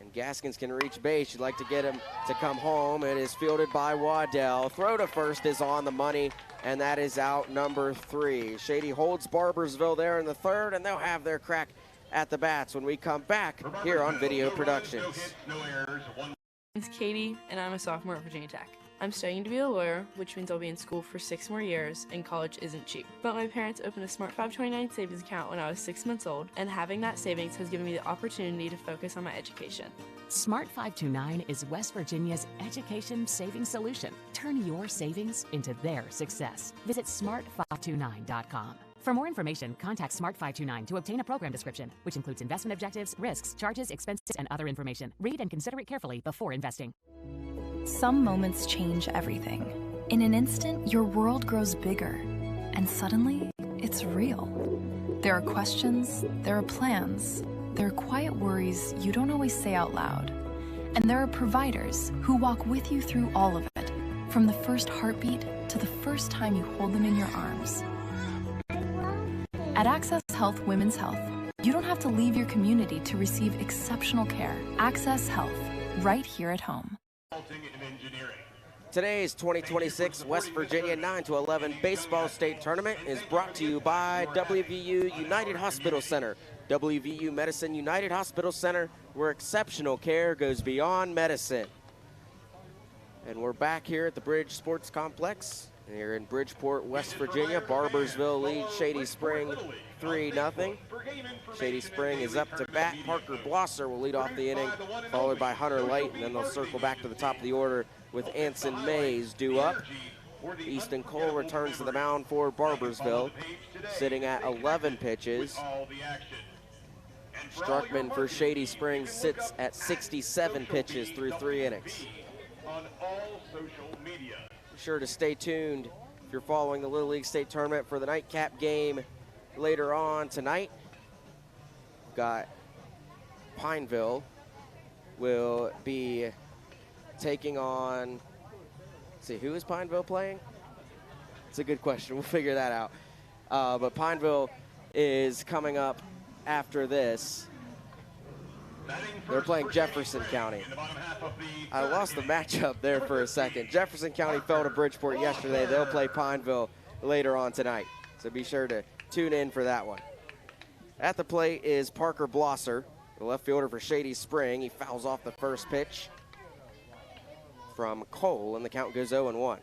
and Gaskins can reach base, you'd like to get him to come home. It is fielded by Waddell. Throw to first is on the money, and that is out number 3. Shady holds Barboursville there in the 3rd, and they'll have their crack at the bats when we come back here on Video Productions. It's Katie, and I'm a sophomore at Virginia Tech. I'm studying to be a lawyer, which means I'll be in school for 6 more years, and college isn't cheap. But my parents opened a Smart 529 savings account when I was 6 months old, and having that savings has given me the opportunity to focus on my education. Smart 529 is West Virginia's education savings solution. Turn your savings into their success. Visit smart529.com. For more information, contact Smart 529 to obtain a program description, which includes investment objectives, risks, charges, expenses, and other information. Read and consider it carefully before investing. Some moments change everything. In an instant, your world grows bigger, and suddenly, it's real. There are questions, there are plans, there are quiet worries you don't always say out loud. And there are providers who walk with you through all of it, from the first heartbeat to the first time you hold them in your arms. At Access Health Women's Health, you don't have to leave your community to receive exceptional care. Access Health, right here at home. Today's 2026 West Virginia 9-11 Baseball State Tournament is brought to you by WVU United Hospital Center. WVU Medicine United Hospital Center, where exceptional care goes beyond medicine. And we're back here at the Bridge Sports Complex here in Bridgeport, West Virginia. Barboursville leads Shady Spring 3-0. Shady Spring is up to bat. Parker Blosser will lead off the inning, followed by Hunter Light, and then they'll circle back to the top of the order with Anson Mays due up. Easton Cole returns to the mound for Barboursville, sitting at 11 pitches. Struckman for Shady Springs sits at 67 pitches through 3 innings. Be sure to stay tuned if you're following the Little League State Tournament for the nightcap game later on tonight. We've got Pineville will be taking on, let's see, who is Pineville playing? It's a good question. We'll figure that out. But Pineville is coming up after this. They're playing Jefferson County. I lost the matchup there for a second. Jefferson County fell to Bridgeport yesterday. They'll play Pineville later on tonight. So be sure to tune in for that one. At the plate is Parker Blosser, the left fielder for Shady Spring. He fouls off the first pitch from Cole, and the count goes 0-1.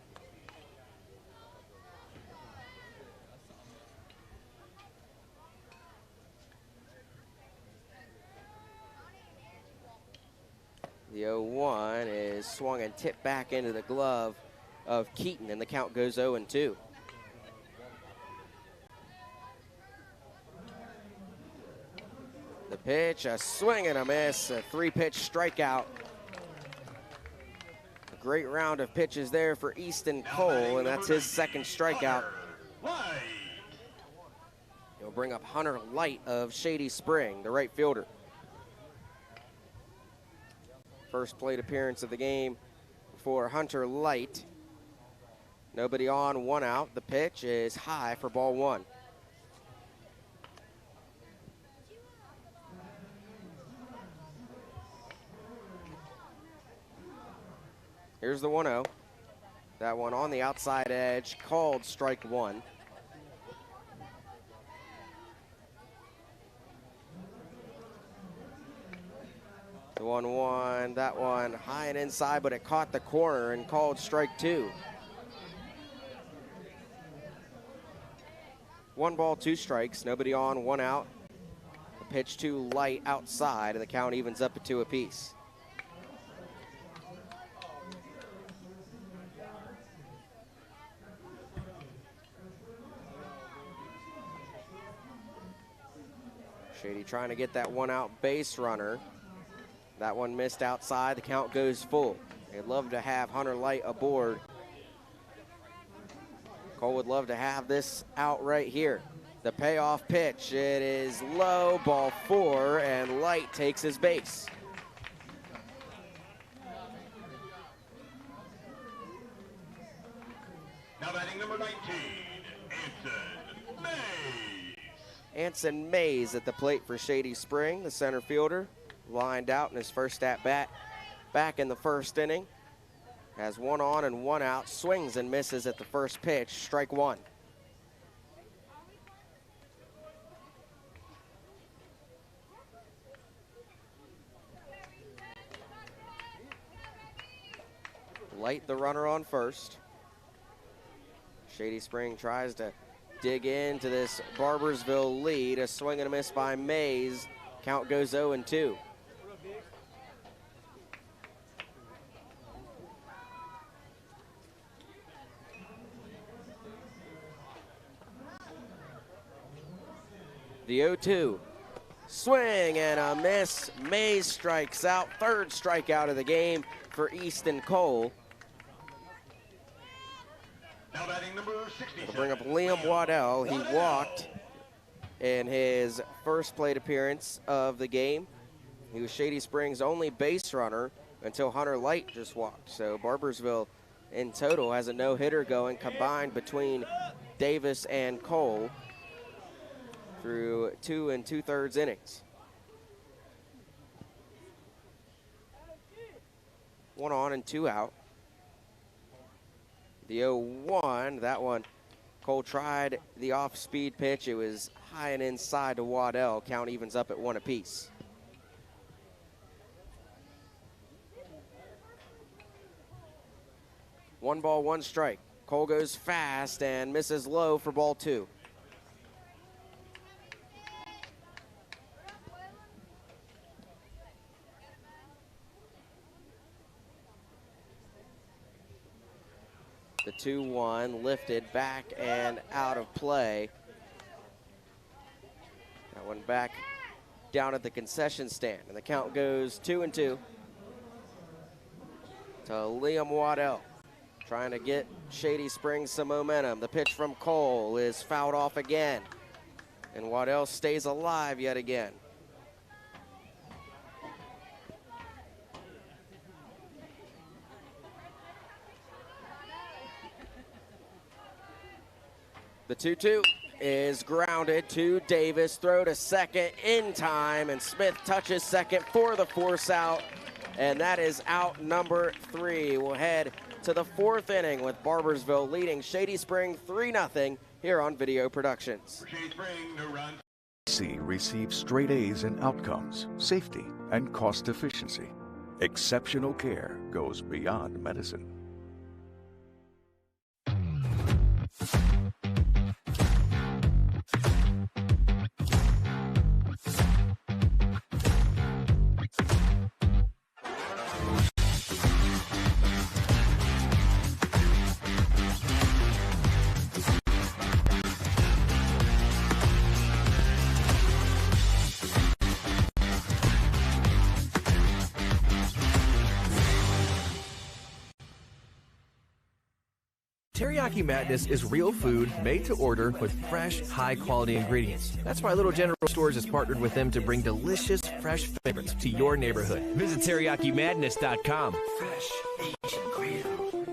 The 0-1 is swung and tipped back into the glove of Keaton, and the count goes 0-2. The pitch, a swing and a miss, a 3-pitch strikeout. A great round of pitches there for Easton Cole, and that's his 2nd strikeout. He'll bring up Hunter Light of Shady Spring, the right fielder. First plate appearance of the game for Hunter Light. Nobody on, 1 out. The pitch is high for ball 1. Here's the 1-0. That one on the outside edge, called strike 1. The 1-1, that one high and inside, but it caught the corner and called strike 2. 1 ball, 2 strikes, nobody on, 1 out. The pitch too light outside, and the count evens up at 2 apiece. Shady trying to get that 1 out base runner. That one missed outside, the count goes full. They'd love to have Hunter Light aboard. Cole would love to have this out right here. The payoff pitch, it is low, ball 4, and Light takes his base. Now batting number 19, Anson Mays. Anson Mays at the plate for Shady Spring, the center fielder, lined out in his first at bat back in the first inning. Has 1 on and 1 out, swings and misses at the first pitch, strike 1. Light the runner on first. Shady Spring tries to dig into this Barboursville lead. A swing and a miss by Mays. Count goes 0-2. The 0-2. Swing and a miss. Mays strikes out. Third strikeout of the game for Easton Cole. Now batting number 67. We'll bring up Liam Waddell. He walked in his first plate appearance of the game. He was Shady Springs' only base runner until Hunter Light just walked. So Barboursville in total has a no-hitter going combined between Davis and Cole through 2 2/3 innings. 1 on and 2 out. The 0-1, that one, Cole tried the off-speed pitch. It was high and inside to Waddell. Count evens up at 1 apiece. One ball, 1 strike. Cole goes fast and misses low for ball 2. The 2-1 lifted back and out of play. That one back down at the concession stand, and the count goes 2-2 to Liam Waddell, trying to get Shady Springs some momentum. The pitch from Cole is fouled off again, and Waddell stays alive yet again. The 2-2 is grounded to Davis. Throw to second in time, and Smith touches second for the force out, and that is out number 3. We'll head to the 4th inning with Barboursville leading Shady Spring 3-0 here on Video Productions. For Shady Spring, no runs. C receives straight A's in outcomes, safety, and cost efficiency. Exceptional care goes beyond medicine. Teriyaki Madness is real food made to order with fresh, high-quality ingredients. That's why Little General Stores has partnered with them to bring delicious, fresh favorites to your neighborhood. Visit TeriyakiMadness.com. Fresh Asian grill.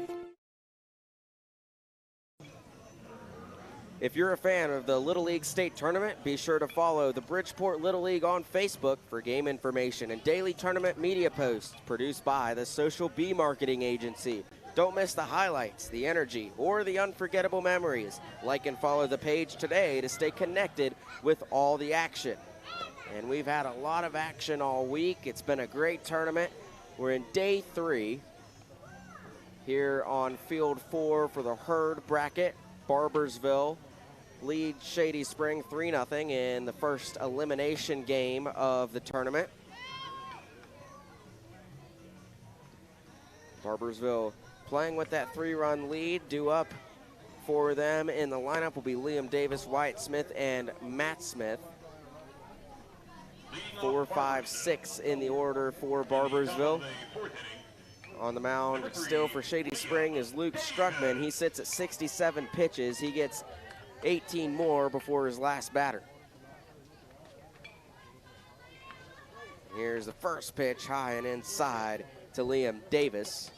If you're a fan of the Little League State Tournament, be sure to follow the Bridgeport Little League on Facebook for game information and daily tournament media posts produced by the Social Bee Marketing Agency. Don't miss the highlights, the energy, or the unforgettable memories. Like and follow the page today to stay connected with all the action. And we've had a lot of action all week. It's been a great tournament. We're in day 3 here on field 4 for the herd bracket. Barboursville leads Shady Spring 3-0 in the first elimination game of the tournament. Barboursville playing with that 3-run lead. Due up for them in the lineup will be Liam Davis, Wyatt Smith, and Matt Smith. 4, 5, 6 in the order for Barboursville. On the mound still for Shady Spring is Luke Struckman. He sits at 67 pitches. He gets 18 more before his last batter. Here's the first pitch, high and inside to Liam Davis.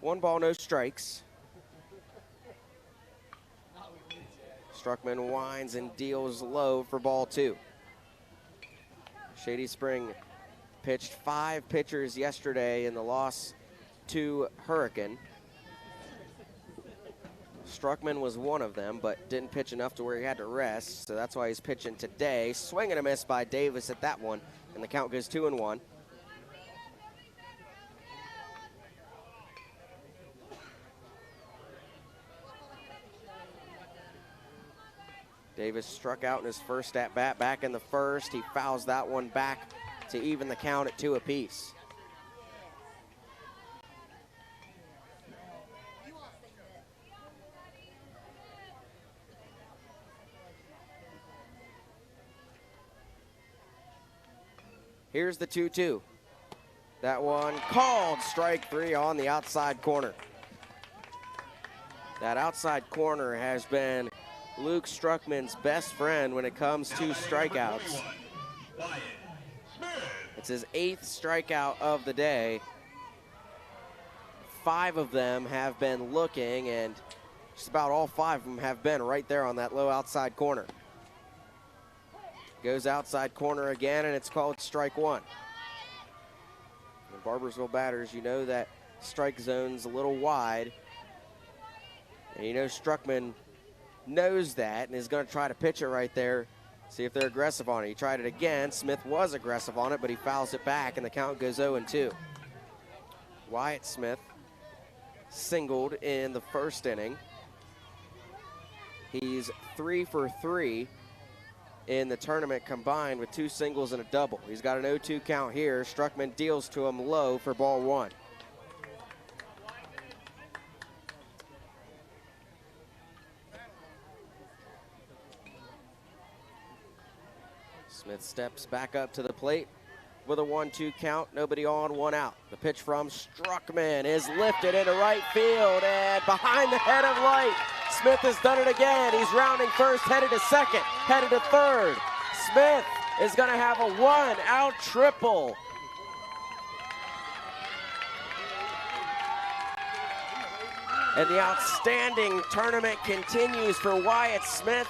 One ball, no strikes. Struckman winds and deals low for ball 2. Shady Spring pitched 5 pitchers yesterday in the loss to Hurricane. Struckman was one of them, but didn't pitch enough to where he had to rest, so that's why he's pitching today. Swing and a miss by Davis at that one, and the count goes 2-1. Davis struck out in his first at-bat back in the first. He fouls that one back to even the count at 2 apiece. Here's the 2-2. That one called strike 3 on the outside corner. That outside corner has been Luke Struckman's best friend when it comes to strikeouts. It's his 8th strikeout of the day. 5 of them have been looking, and just about all 5 of them have been right there on that low outside corner. Goes outside corner again, and it's called strike 1. The Barboursville batters, you know that strike zone's a little wide. And you know Struckman knows that and is going to try to pitch it right there, see if they're aggressive on it. He tried it again. Smith was aggressive on it, but he fouls it back, and the count goes 0-2. Wyatt Smith singled in the first inning. He's 3 for 3 in the tournament combined with 2 singles and a double. He's got an 0-2 count here. Struckman deals to him low for ball 1. Smith steps back up to the plate with a 1-2 count. Nobody on, 1 out. The pitch from Struckman is lifted into right field and behind the head of light. Smith has done it again. He's rounding first, headed to second, headed to third. Smith is going to have a 1-out triple. And the outstanding tournament continues for Wyatt Smith.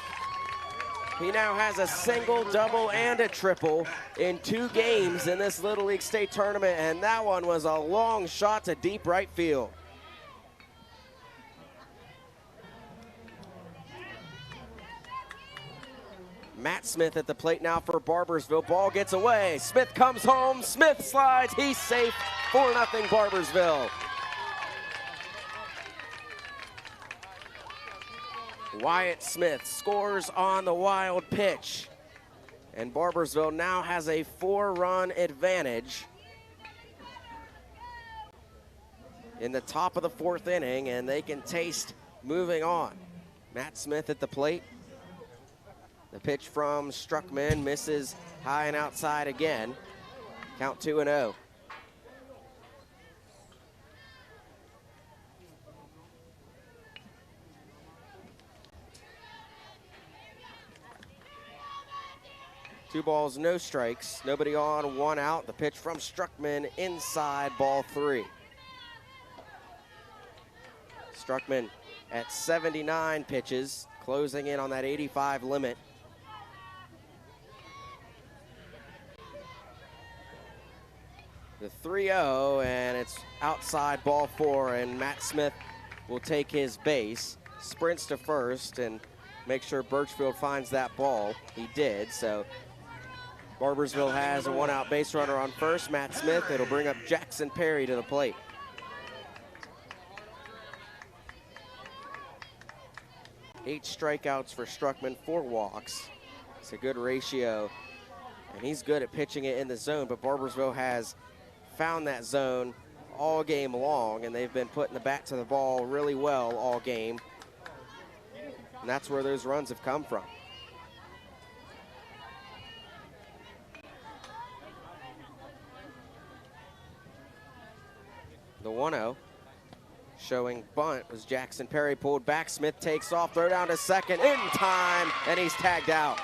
He now has a single, double, and a triple in 2 games in this Little League State Tournament, and that one was a long shot to deep right field. Matt Smith at the plate now for Barboursville. Ball gets away. Smith comes home. Smith slides. He's safe. 4-0 Barboursville. Wyatt Smith scores on the wild pitch. And Barboursville now has a 4-run advantage in the top of the 4th inning, and they can taste moving on. Matt Smith at the plate. The pitch from Struckman misses high and outside again. Count 2-0. Two balls, no strikes. Nobody on, 1 out. The pitch from Struckman inside, ball 3. Struckman at 79 pitches, closing in on that 85 limit. The 3-0, and it's outside ball 4, and Matt Smith will take his base. sprints to first and makes sure Birchfield finds that ball. He did, so Barboursville has a one-out base runner on first, Matt Smith. It'll bring up Jackson Perry to the plate. Eight strikeouts for Struckman, 4 walks. It's a good ratio, and he's good at pitching it in the zone, but Barboursville has found that zone all game long, and they've been putting the bat to the ball really well all game, and that's where those runs have come from. The 1-0 showing bunt was Jackson Perry, pulled back. Smith takes off, throw down to second in time, and he's tagged out.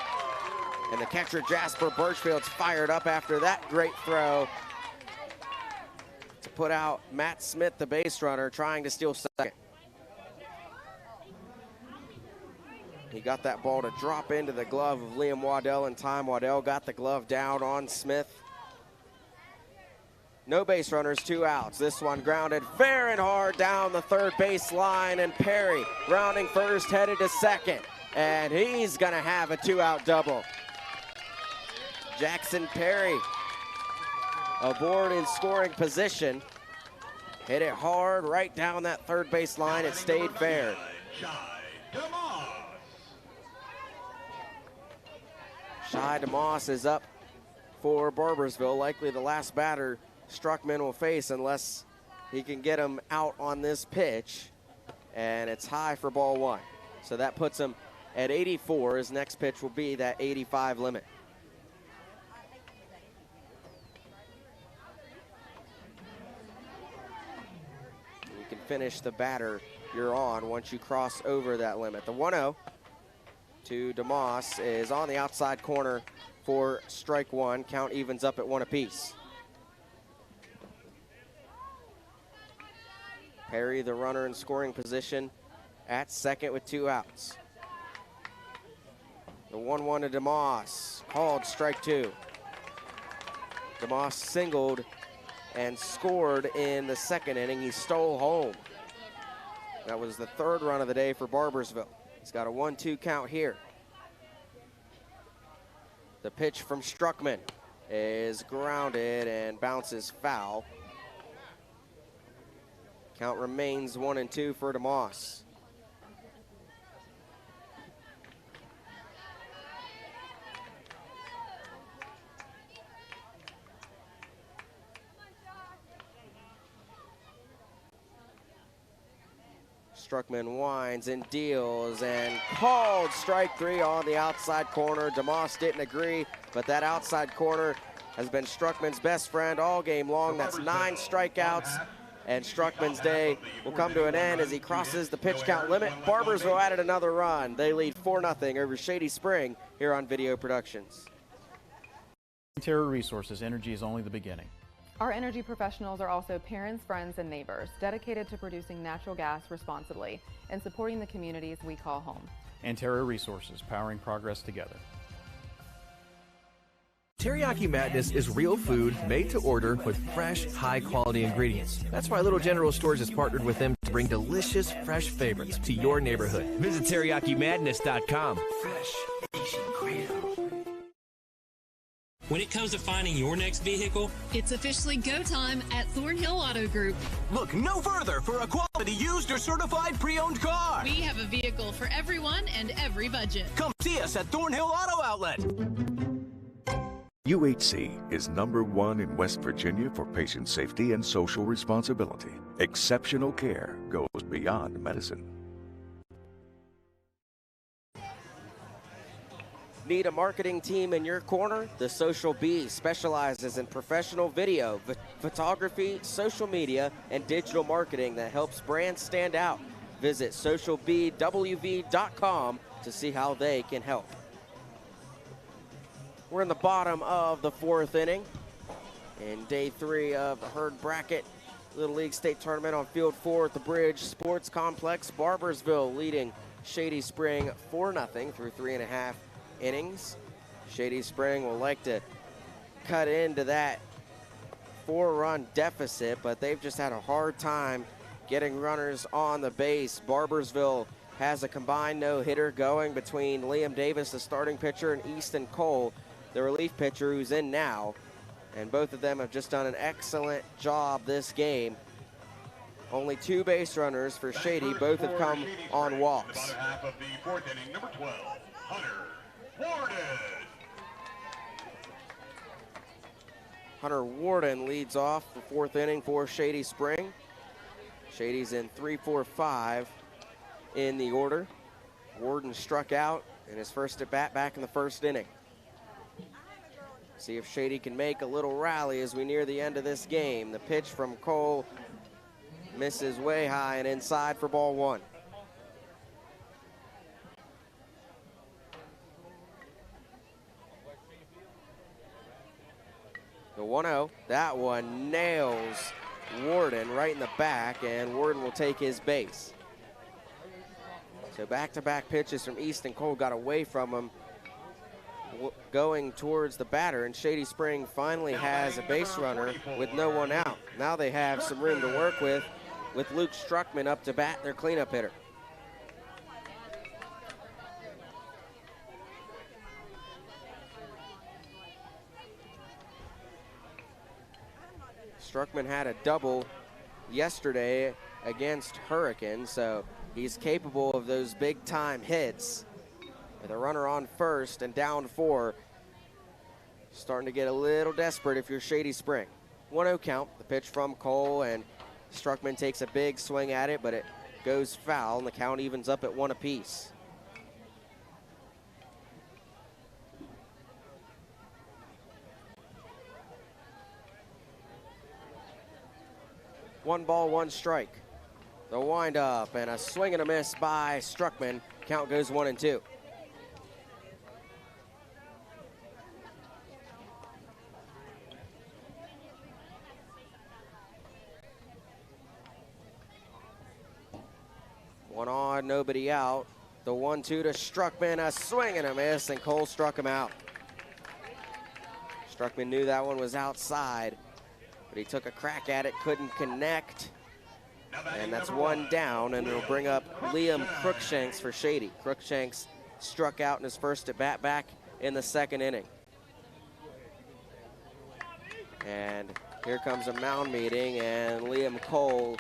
And the catcher Jasper Birchfield's fired up after that great throw to put out Matt Smith, the base runner, trying to steal second. He got that ball to drop into the glove of Liam Waddell in time. Waddell got the glove down on Smith. No base runners, 2 outs. This one grounded fair and hard down the third base line, and Perry rounding first, headed to second. And he's gonna have a 2-out double. Jackson Perry aboard in scoring position. Hit it hard right down that third base line. It stayed fair. Shy DeMoss is up for Barboursville, likely the last batter Struckman will face unless he can get him out on this pitch, and it's high for ball 1. So that puts him at 84. His next pitch will be that 85 limit. You can finish the batter you're on once you cross over that limit. The 1-0 to DeMoss is on the outside corner for strike 1. Count evens up at 1 apiece. Perry, the runner in scoring position at second with 2 outs. The 1-1 to DeMoss, called strike 2. DeMoss singled and scored in the second inning. He stole home. That was the 3rd run of the day for Barboursville. He's got a 1-2 count here. The pitch from Struckman is grounded and bounces foul. Count remains 1-2 for DeMoss. Struckman winds and deals and called strike 3 on the outside corner. DeMoss didn't agree, but that outside corner has been Struckman's best friend all game long. That's 9 strikeouts. And Struckman's day will come to an end as he crosses the pitch count limit. Barboursville added another run. They lead 4-0 over Shady Spring here on Video Productions. Terra Resources, energy is only the beginning. Our energy professionals are also parents, friends, and neighbors, dedicated to producing natural gas responsibly and supporting the communities we call home. And Terra Resources, powering progress together. Teriyaki Madness is real food made to order with fresh, high-quality ingredients. That's why Little General Stores has partnered with them to bring delicious, fresh favorites to your neighborhood. Visit TeriyakiMadness.com. Fresh, when it comes to finding your next vehicle, it's officially go time at Thornhill Auto Group. Look no further for a quality used or certified pre-owned car. We have a vehicle for everyone and every budget. Come see us at Thornhill Auto Outlet. UHC is #1 in West Virginia for patient safety and social responsibility. Exceptional care goes beyond medicine. Need a marketing team in your corner? The Social Bee specializes in professional video, photography, social media, and digital marketing that helps brands stand out. Visit socialbwv.com to see how they can help. We're in the bottom of the 4th inning in day 3 of the Herd Bracket Little League State Tournament on Field 4 at the Bridge Sports Complex. Barboursville leading Shady Spring 4-0 through 3.5 innings. Shady Spring will like to cut into that 4-run deficit, but they've just had a hard time getting runners on the base. Barboursville has a combined no-hitter going between Liam Davis, the starting pitcher, and Easton Cole, the relief pitcher who's in now. And both of them have just done an excellent job this game. Only 2 base runners for Shady. Both have come on walks. About a half of the 4th inning, number 12, Hunter Warden. Hunter Warden leads off the 4th inning for Shady Spring. Shady's in 3-4-5 in the order. Warden struck out in his first at-bat back in the 1st inning. See if Shady can make a little rally as we near the end of this game. The pitch from Cole misses way high and inside for ball 1. The 1-0, that one nails Warden right in the back, and Warden will take his base. So back-to-back pitches from Easton Cole got away from him, going towards the batter, and Shady Spring finally has a base runner with no one out. Now they have some room to work with Luke Struckman up to bat, their cleanup hitter. Struckman had a double yesterday against Hurricane, so he's capable of those big-time hits. With a runner on first and down 4, starting to get a little desperate if you're Shady Spring. 1-0 count, the pitch from Cole, and Struckman takes a big swing at it, but it goes foul, and the count evens up at 1 apiece. One ball, 1 strike. The windup and a swing and a miss by Struckman. Count goes 1-2. One on, nobody out. The 1-2 to Struckman, a swing and a miss, and Cole struck him out. Struckman knew that one was outside, but he took a crack at it, couldn't connect. And that's 1 down, and it'll bring up Liam Crookshanks for Shady. Crookshanks struck out in his first at-bat back in the 2nd inning. And here comes a mound meeting, and Liam Cole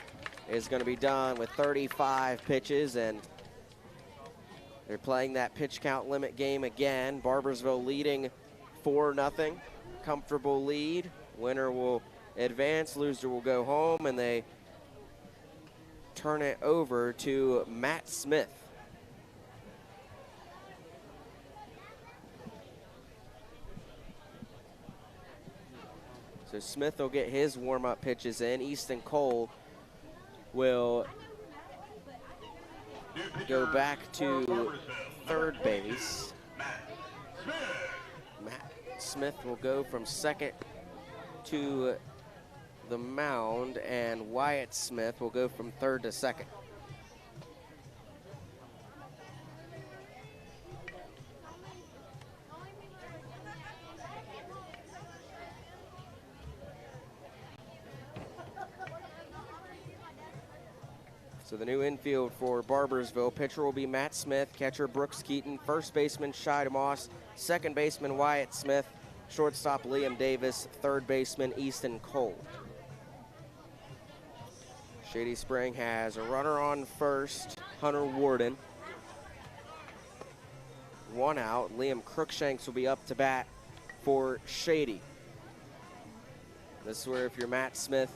is going to be done with 35 pitches, and they're playing that pitch count limit game again. Barboursville leading 4-0, comfortable lead. Winner will advance, loser will go home, and they turn it over to Matt Smith. So Smith will get his warm-up pitches in. Easton Cole will go back to 3rd base. Matt Smith will go from 2nd to the mound, and Wyatt Smith will go from 3rd to 2nd. So the new infield for Barboursville, pitcher will be Matt Smith, catcher Brooks Keaton, first baseman Shida Moss, second baseman Wyatt Smith, shortstop Liam Davis, third baseman Easton Cole. Shady Spring has a runner on first, Hunter Warden. 1 out. Liam Crookshanks will be up to bat for Shady. This is where if you're Matt Smith,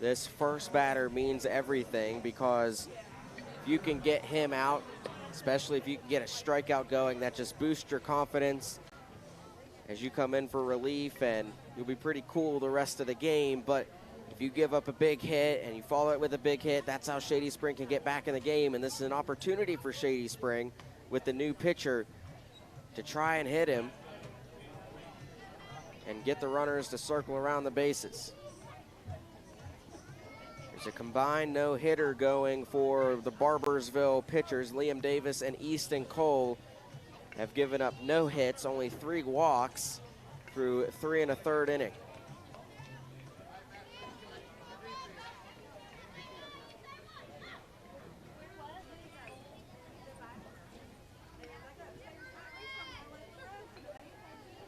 this first batter means everything, because if you can get him out, especially if you can get a strikeout going, that just boosts your confidence as you come in for relief, and you'll be pretty cool the rest of the game. But if you give up a big hit and you follow it with a big hit, that's how Shady Spring can get back in the game. And this is an opportunity for Shady Spring with the new pitcher to try and hit him and get the runners to circle around the bases. There's a combined no-hitter going for the Barboursville pitchers. Liam Davis and Easton Cole have given up no hits, only 3 walks through 3 1/3 inning.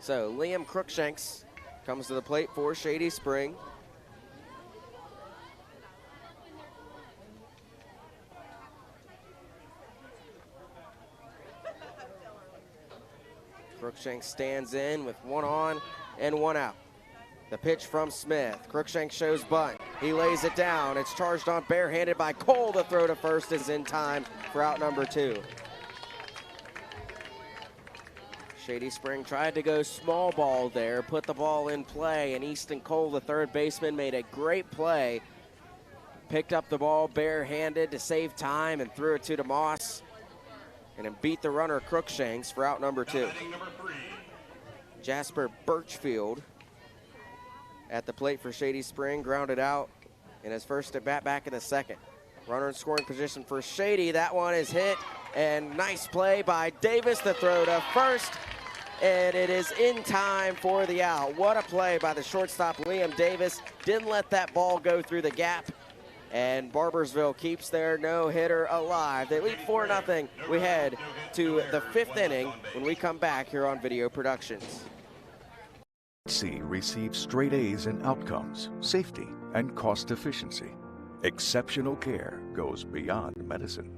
So Liam Crookshanks comes to the plate for Shady Spring. Crookshanks stands in with one on and one out. The pitch from Smith. Crookshanks shows bunt. He lays it down. It's charged on barehanded by Cole. The throw to first is in time for out number 2. Shady Spring tried to go small ball there, put the ball in play, and Easton Cole, the third baseman, made a great play. Picked up the ball barehanded to save time and threw it to DeMoss. And then beat the runner Crookshanks for out number 2. Jasper Birchfield at the plate for Shady Spring, grounded out in his first at bat back in the second. Runner in scoring position for Shady. That one is hit, and nice play by Davis. The throw to first, and it is in time for the out. What a play by the shortstop, Liam Davis. Didn't let that ball go through the gap, and Barboursville keeps their no-hitter alive. They lead 4-0. We head to the 5th inning when we come back here on Video Productions. C receives straight A's in outcomes, safety, and cost efficiency. Exceptional care goes beyond medicine.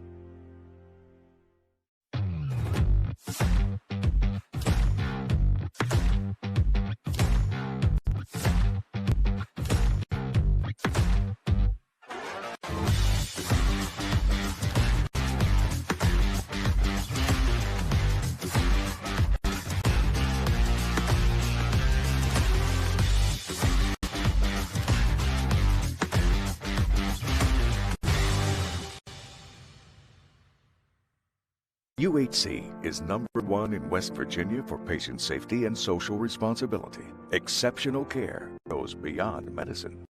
UHC is #1 in West Virginia for patient safety and social responsibility. Exceptional care goes beyond medicine.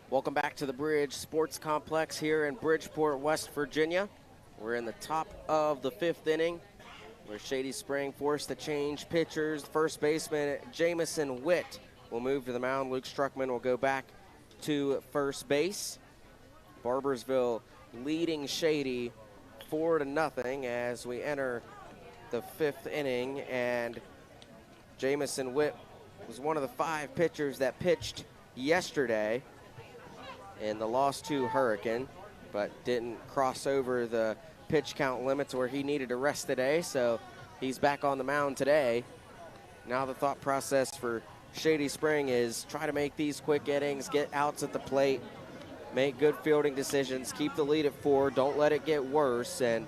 Welcome back to the Bridge Sports Complex here in Bridgeport, West Virginia. We're in the top of the 5th inning, where Shady Spring forced to change pitchers. First baseman Jamison Witt will move to the mound. Luke Struckman will go back to first base. Barboursville leading Shady 4-0 as we enter the 5th inning, and Jamison Witt was one of the 5 pitchers that pitched yesterday in the loss to Hurricane, but didn't cross over the pitch count limits where he needed a rest today, so he's back on the mound today. Now the thought process for Shady Spring is try to make these quick innings, get outs at the plate, make good fielding decisions, keep the lead at 4, don't let it get worse, and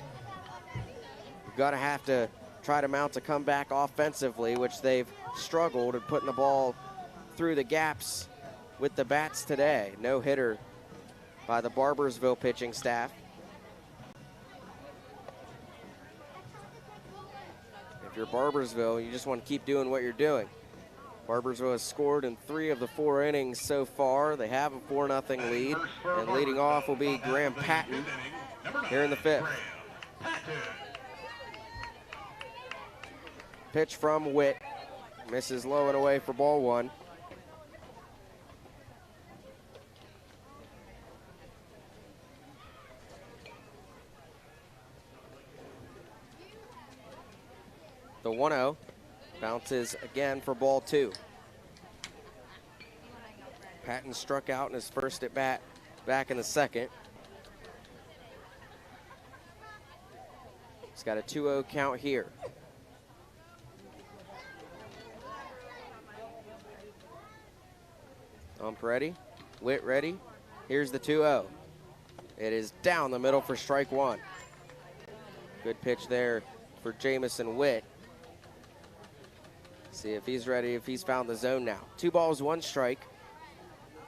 you've got to have to try to mount a comeback offensively, which they've struggled in putting the ball through the gaps with the bats today. No hitter by the Barboursville pitching staff. If you're Barboursville, you just want to keep doing what you're doing. Barboursville has scored in 3 of the 4 innings so far. They have a 4-0 lead, and leading off will be Graham Patton here in the 5th. Pitch from Witt, misses low and away for ball 1. The 1-0 bounces again for ball 2. Patton struck out in his first at bat back in the second. He's got a 2-0 count here. Ump ready, Witt ready. Here's the 2-0. It is down the middle for strike 1. Good pitch there for Jamison Witt. See if he's ready, if he's found the zone now. 2 balls, 1 strike.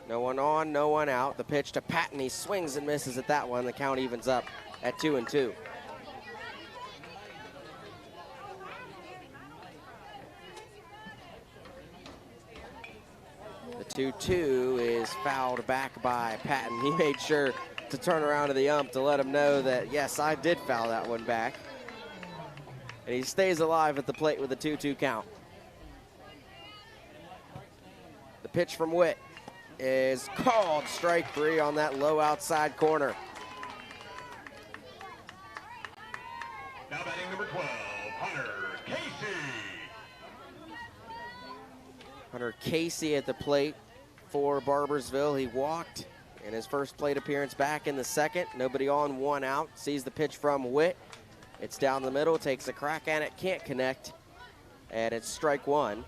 No one on, no one out. The pitch to Patton, he swings and misses at that one. The count evens up at 2-2. The 2-2 is fouled back by Patton. He made sure to turn around to the ump to let him know that, yes, I did foul that one back. And he stays alive at the plate with a 2-2 count. The pitch from Witt is called strike 3 on that low outside corner. Now batting number 12, Hunter Casey at the plate for Barboursville. He walked in his first plate appearance back in the second. Nobody on, one out. Sees the pitch from Witt. It's down the middle, takes a crack at it, can't connect, and it's strike one.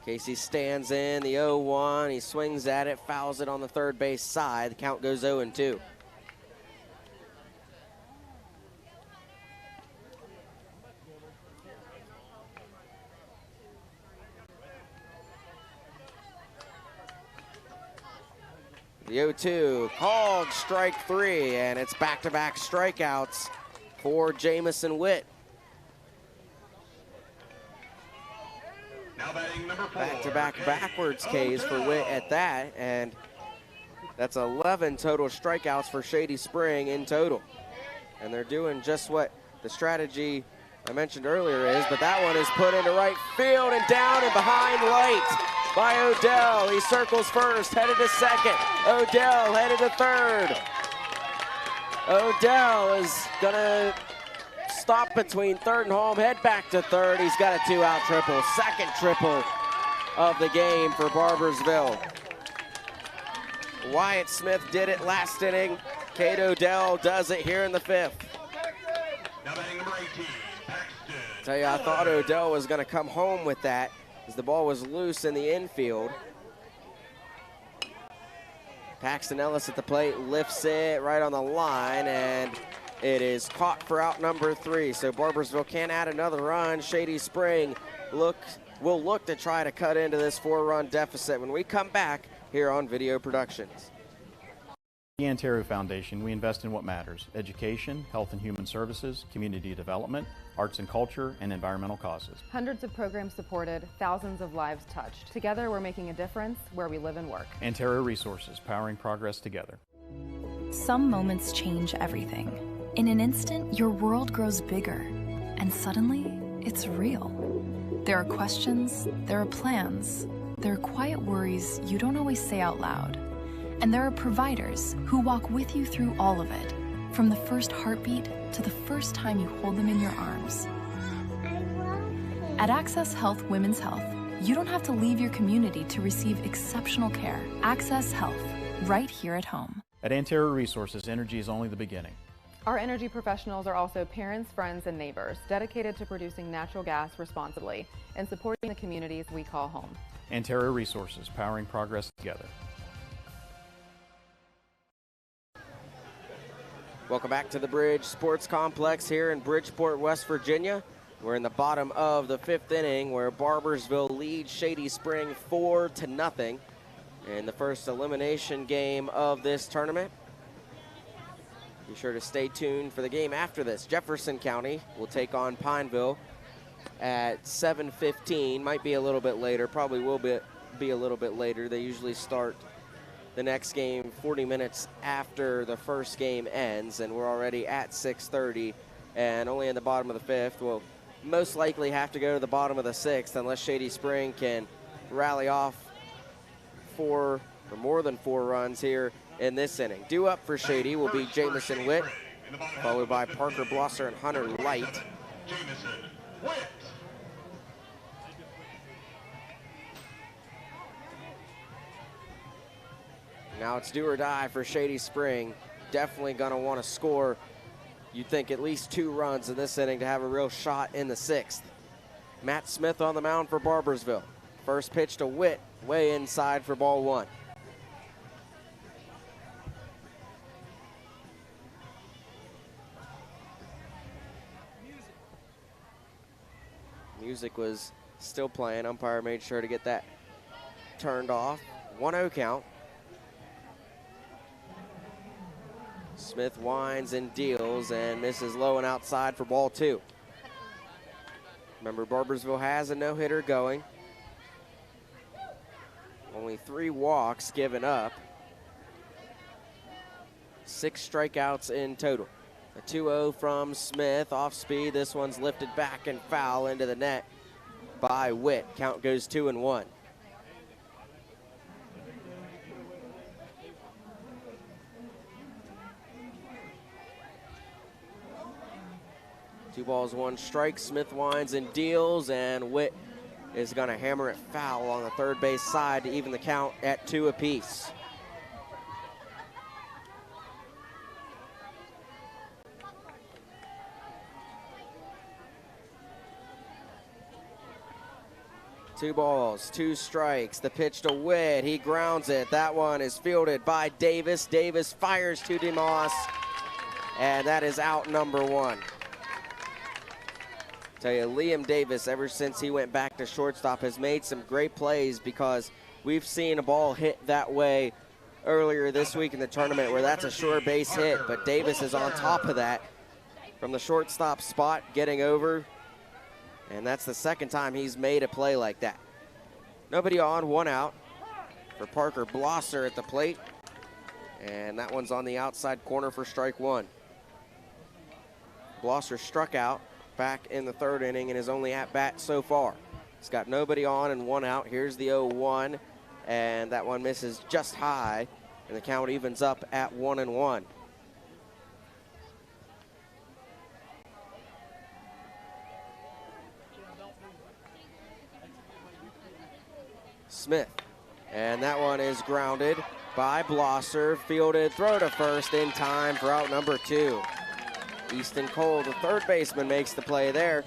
Casey stands in the 0-1. He swings at it, fouls it on the third base side. The count goes 0-2. The 0-2 called strike three, and it's back-to-back strikeouts for Jamison Witt. Now batting number 4. Back-to-back backwards Ks for Witt at that, and that's 11 total strikeouts for Shady Spring in total. And they're doing just what the strategy I mentioned earlier is, but that one is put into right field and down and behind light by Odell. He circles first, headed to second. Odell headed to third. Odell is gonna stop between third and home, head back to third. He's got a 2-out triple, second triple of the game for Barboursville. Wyatt Smith did it last inning. Cade Odell does it here in the fifth. Now batting number 18, Paxton. Tell you, I thought Odell was gonna come home with that as the ball was loose in the infield. Paxton Ellis at the plate, lifts it right on the line, and it is caught for out number 3. So Barboursville can add another run. Shady Spring will look to try to cut into this 4-run deficit when we come back here on Video Productions. The Antero Foundation, we invest in what matters: education, health and human services, community development, arts and culture, and environmental causes. Hundreds of programs supported, thousands of lives touched. Together, we're making a difference where we live and work. Antero Resources, powering progress together. Some moments change everything. In an instant, your world grows bigger, and suddenly, it's real. There are questions, there are plans, there are quiet worries you don't always say out loud. And there are providers who walk with you through all of it, from the first heartbeat to the first time you hold them in your arms. At Access Health Women's Health, you don't have to leave your community to receive exceptional care. Access Health, right here at home. At Antero Resources, energy is only the beginning. Our energy professionals are also parents, friends, and neighbors, dedicated to producing natural gas responsibly and supporting the communities we call home. Antero Resources, powering progress together. Welcome back to the Bridge Sports Complex here in Bridgeport, West Virginia. We're in the bottom of the 5th inning where Barboursville leads Shady Spring 4-0 in the first elimination game of this tournament. Be sure to stay tuned for the game after this. Jefferson County will take on Pineville at 7:15. Might be a little bit later, probably will be a little bit later. They usually start the next game 40 minutes after the first game ends, and we're already at 6:30 and only in the bottom of the 5th. We'll most likely have to go to the bottom of the 6th unless Shady Spring can rally off 4 or more than 4 runs here in this inning. Due up for Shady will be Jamison Witt, followed by Parker Blosser and Hunter Light. Jamison Witt. Now it's do or die for Shady Spring. Definitely going to want to score, you'd think, at least 2 runs in this inning to have a real shot in the 6th. Matt Smith on the mound for Barboursville. First pitch to Witt, way inside for ball 1. Music was still playing. Umpire made sure to get that turned off. 1-0 count. Smith winds and deals, and this is low and outside for ball 2. Remember, Barboursville has a no-hitter going. Only 3 walks given up. 6 strikeouts in total. A 2-0 from Smith, off speed. This one's lifted back and foul into the net by Witt. Count goes 2-1. 2 balls, 1 strike. Smith winds and deals, and Witt is going to hammer it foul on the third base side to even the count at 2 apiece. Two balls, 2 strikes. The pitch to Witt. He grounds it. That one is fielded by Davis. Davis fires to DeMoss, and that is out number 1. Tell you, Liam Davis, ever since he went back to shortstop, has made some great plays, because we've seen a ball hit that way earlier this week in the tournament where that's a sure base hit, but Davis is on top of that from the shortstop spot, getting over. And that's the second time he's made a play like that. Nobody on, 1 out for Parker Blosser at the plate. And that one's on the outside corner for strike 1. Blosser struck out back in the 3rd inning in his only at-bat so far. He's got nobody on and 1 out. Here's the 0-1, and that one misses just high, and the count evens up at 1-1. Smith, and that one is grounded by Blosser, fielded, throw to first in time for out number 2. Easton Cole, the third baseman, makes the play there.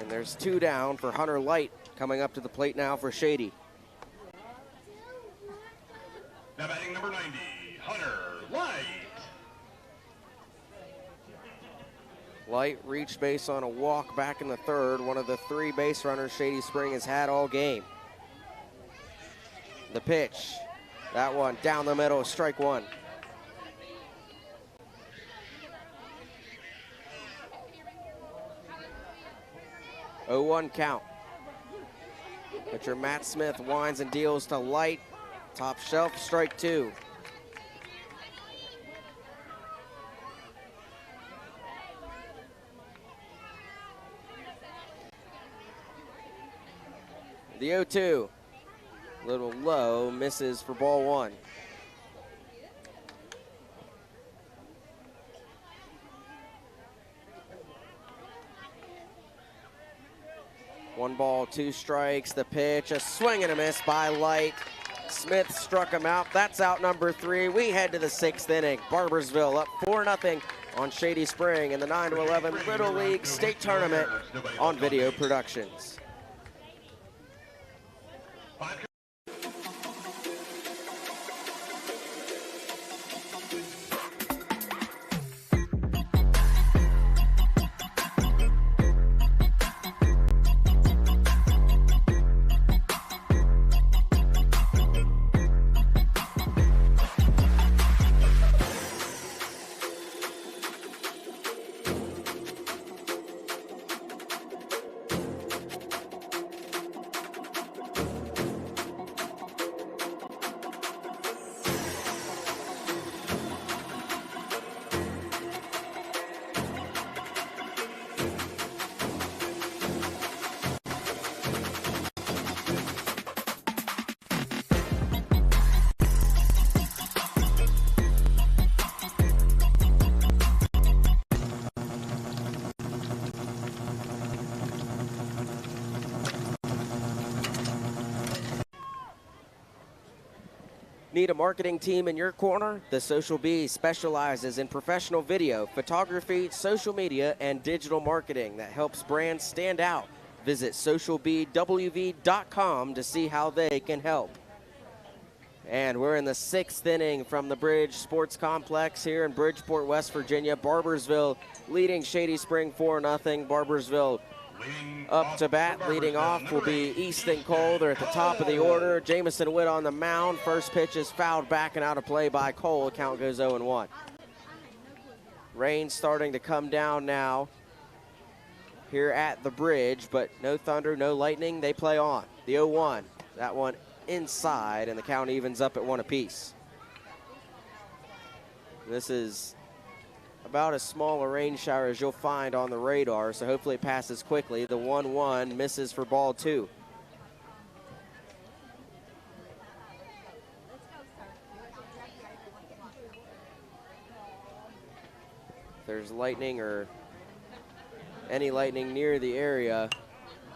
And there's 2 down for Hunter Light, coming up to the plate now for Shady. Now batting number 90, Hunter Light. Light reached base on a walk back in the 3rd, one of the 3 base runners Shady Spring has had all game. The pitch, that one down the middle, strike 1. Oh, 1 count. Pitcher Matt Smith winds and deals to Light. Top shelf, strike 2. The 0-2, little low, misses for ball 1. One ball, 2 strikes. The pitch, a swing and a miss by Light. Smith struck him out. That's out number 3. We head to the 6th inning. Barboursville up 4-0 on Shady Spring in the 9-11 Little League State Tournament on Video Productions. Need a marketing team in your corner? The Social Bee specializes in professional video, photography, social media, and digital marketing that helps brands stand out. Visit socialbwv.com to see how they can help. And we're in the 6th inning from the Bridge Sports Complex here in Bridgeport, West Virginia. Barboursville leading Shady Spring 4-0. Barboursville up to bat, leading off will be Easton Cole. They're at the top of the order. Jamison Witt on the mound. First pitch is fouled back and out of play by Cole. Count goes 0-1. Rain starting to come down now here at the Bridge, but no thunder, no lightning. They play on. The 0-1. That one inside, and the count evens up at 1 apiece. This is about as small a rain shower as you'll find on the radar, so hopefully it passes quickly. The 1-1 misses for ball 2. If there's lightning or any lightning near the area.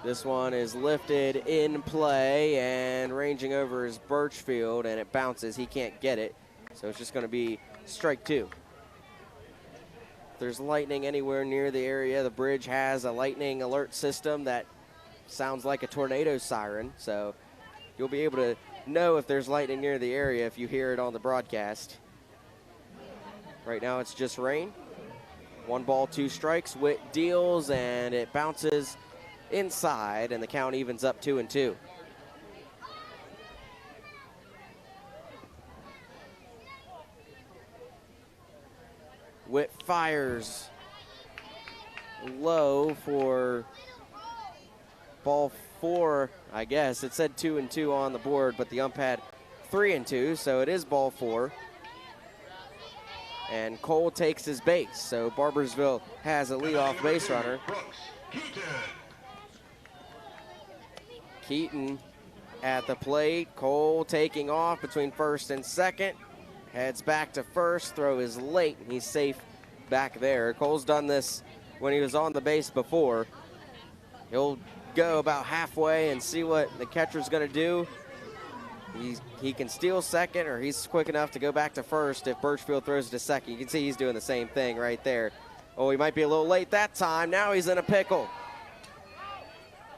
This one is lifted in play and ranging over is Birchfield, and it bounces. He can't get it, so it's just going to be strike 2. If there's lightning anywhere near the area, the bridge has a lightning alert system that sounds like a tornado siren, so you'll be able to know if there's lightning near the area if you hear it on the broadcast. Right now it's just rain. 1 ball, 2 strikes. Witt deals, and it bounces inside, and the count evens up 2-2. Witt fires low for ball 4, I guess. It said 2-2 on the board, but the ump had 3-2, so it is ball 4. And Cole takes his base, so Barboursville has a leadoff base runner. Keaton at the plate. Cole taking off between first and second. Heads back to first. Throw is late, and he's safe back there. Cole's done this when he was on the base before. He'll go about halfway and see what the catcher's going to do. He can steal second, or he's quick enough to go back to first if Birchfield throws to second. You can see he's doing the same thing right there. Oh, he might be a little late that time. Now he's in a pickle.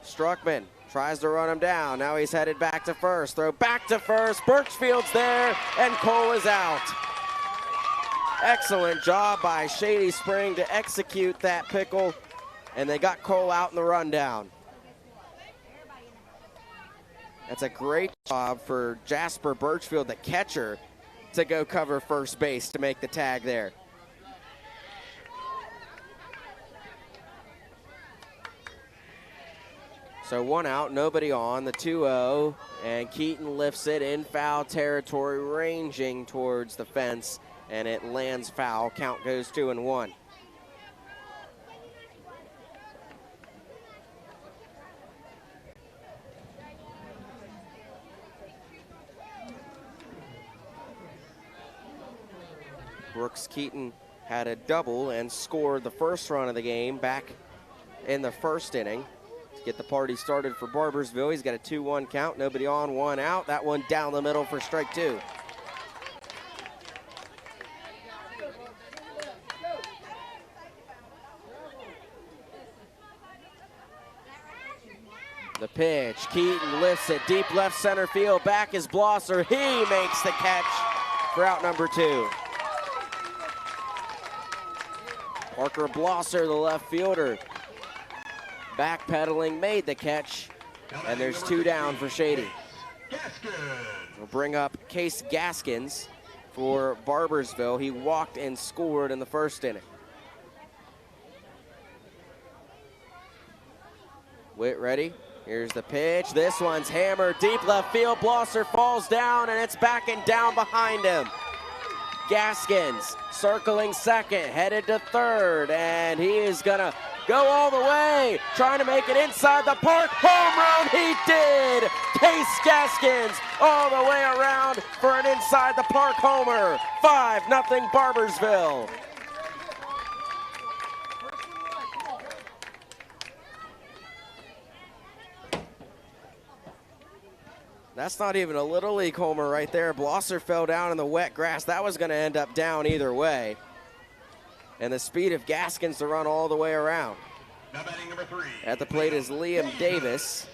Struckman tries to run him down. Now he's headed back to first. Throw back to first. Birchfield's there, and Cole is out. Excellent job by Shady Spring to execute that pickle, and they got Cole out in the rundown. That's a great job for Jasper Birchfield, the catcher, to go cover first base to make the tag there. So 1 out, nobody on, the 2-0, and Keaton lifts it in foul territory, ranging towards the fence, and it lands foul. Count goes 2-1. Brooks Keaton had a double and scored the first run of the game back in the first inning to get the party started for Barboursville. He's got a 2-1 count, nobody on, 1 out. That one down the middle for strike 2. The pitch, Keaton lifts it deep left center field. Back is Blosser. He makes the catch for out number 2. Parker Blosser, the left fielder, backpedaling, made the catch, and there's 2 down for Shady. We'll bring up Case Gaskins for Barboursville. He walked and scored in the first inning. Witt ready. Here's the pitch. This one's hammered deep left field. Blosser falls down, and it's back and down behind him. Gaskins circling second, headed to third, and he is gonna go all the way, trying to make it inside the park. Home run, he did! Case Gaskins all the way around for an inside the park homer. 5-0 Barboursville. That's not even a Little League homer right there. Blosser fell down in the wet grass. That was going to end up down either way. And the speed of Gaskins to run all the way around. Now batting number 3. At the plate is Liam Davis.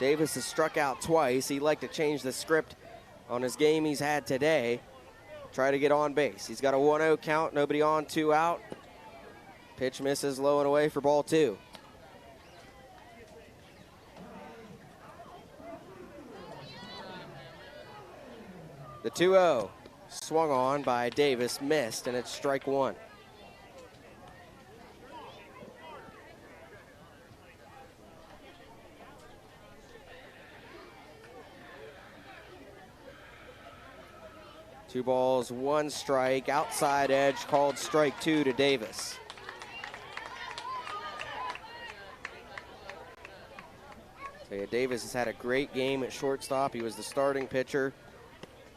Davis has struck out twice. He'd like to change the script on his game he's had today. Try to get on base. He's got a 1-0 count, nobody on, 2 out. Pitch misses low and away for ball 2. The 2-0 swung on by Davis, missed, and it's strike 1. Two balls, 1 strike, outside edge called strike 2 to Davis. So yeah, Davis has had a great game at shortstop. He was the starting pitcher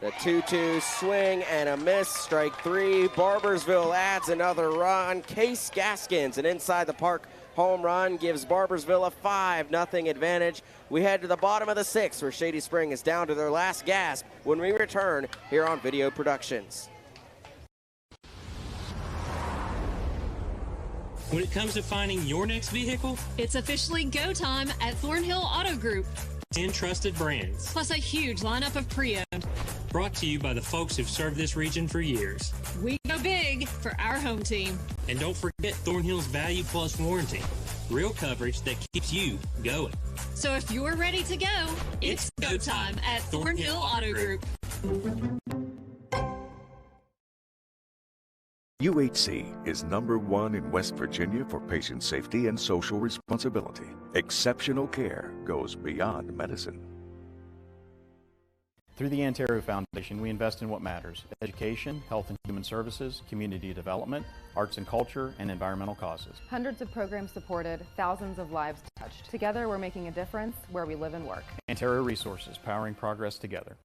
The 2-2 swing and a miss, strike three. Barboursville adds another run. Case Gaskins, an inside the park home run, gives Barboursville a 5-0 advantage. We head to the bottom of the sixth where Shady Spring is down to their last gasp when we return here on Video Productions. When it comes to finding your next vehicle, It's officially go time at Thornhill Auto Group. 10 trusted brands. Plus a huge lineup of pre-owned. Brought to you by the folks who've served this region for years. We go big for our home team. And don't forget Thornhill's Value Plus warranty. Real coverage that keeps you going. So if you're ready to go, it's go time at Thornhill Auto Group. UHC is #1 in West Virginia for patient safety and social responsibility. Exceptional care goes beyond medicine. Through the Antero Foundation, we invest in what matters: education, health and human services, community development, arts and culture, and environmental causes. Hundreds of programs supported, thousands of lives touched. Together, we're making a difference where we live and work. Antero Resources, powering progress together.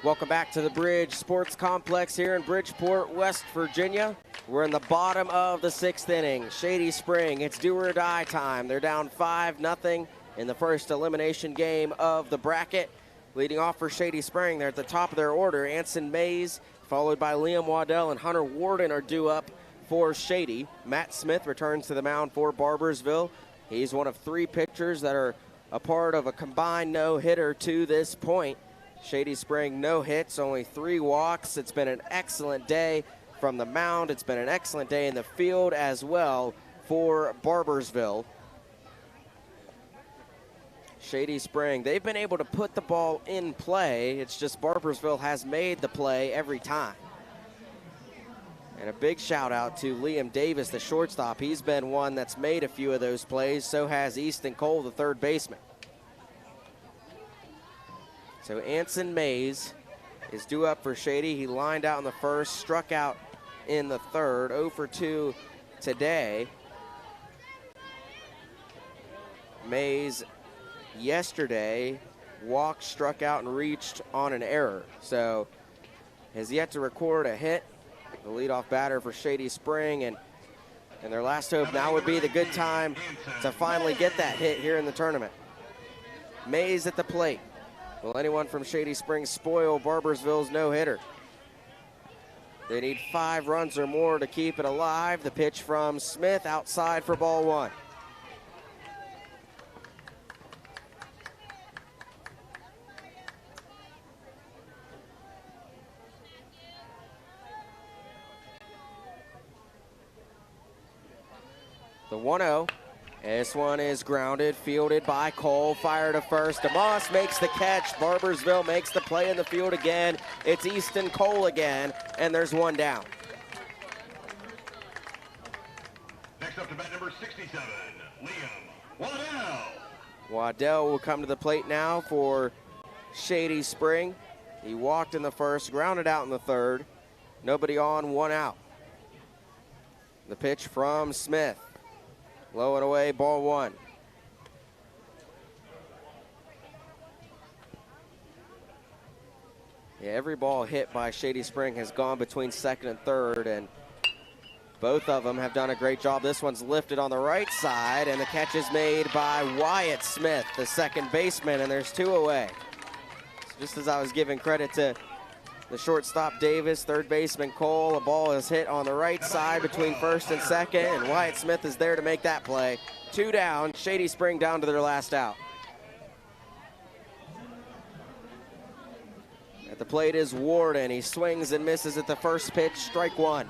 Welcome back to the Bridge Sports Complex here in Bridgeport, West Virginia. We're in the bottom of the sixth inning. Shady Spring, it's do or die time. They're down 5-0 in the first elimination game of the bracket. Leading off for Shady Spring, they're at the top of their order. Anson Mays, followed by Liam Waddell and Hunter Warden are due up for Shady. Matt Smith returns to the mound for Barboursville. He's one of three pitchers that are a part of a combined no-hitter to this point. Shady Spring, no hits, only 3 walks. It's been an excellent day from the mound. It's been an excellent day in the field as well for Barboursville. Shady Spring, they've been able to put the ball in play. It's just Barboursville has made the play every time. And a big shout out to Liam Davis, the shortstop. He's been one that's made a few of those plays. So has Easton Cole, the third baseman. So Anson Mays is due up for Shady. He lined out in the first, struck out in the third, 0 for 2 today. Mays yesterday walked, struck out, and reached on an error. So has yet to record a hit. The leadoff batter for Shady Spring, and their last hope now would be the good time to finally get that hit here in the tournament. Mays at the plate. Will anyone from Shady Spring spoil Barboursville's no-hitter? They need 5 runs or more to keep it alive. The pitch from Smith outside for ball 1. The 1-0. This one is grounded, fielded by Cole, fire to first. DeMoss makes the catch. Barboursville makes the play in the field again. It's Easton Cole again, and there's one down. Next up to bat number 67, Liam Waddell. Waddell will come to the plate now for Shady Spring. He walked in the first, grounded out in the third. Nobody on, 1 out. The pitch from Smith. Low and away, ball 1. Yeah, every ball hit by Shady Spring has gone between second and third, and both of them have done a great job. This one's lifted on the right side, and the catch is made by Wyatt Smith, the second baseman, and there's 2 away. So just as I was giving credit to the shortstop Davis, third baseman Cole, a ball is hit on the right side between first and second, and Wyatt Smith is there to make that play. 2 down, Shady Spring down to their last out. At the plate is Warden. He swings and misses at the first pitch, strike 1.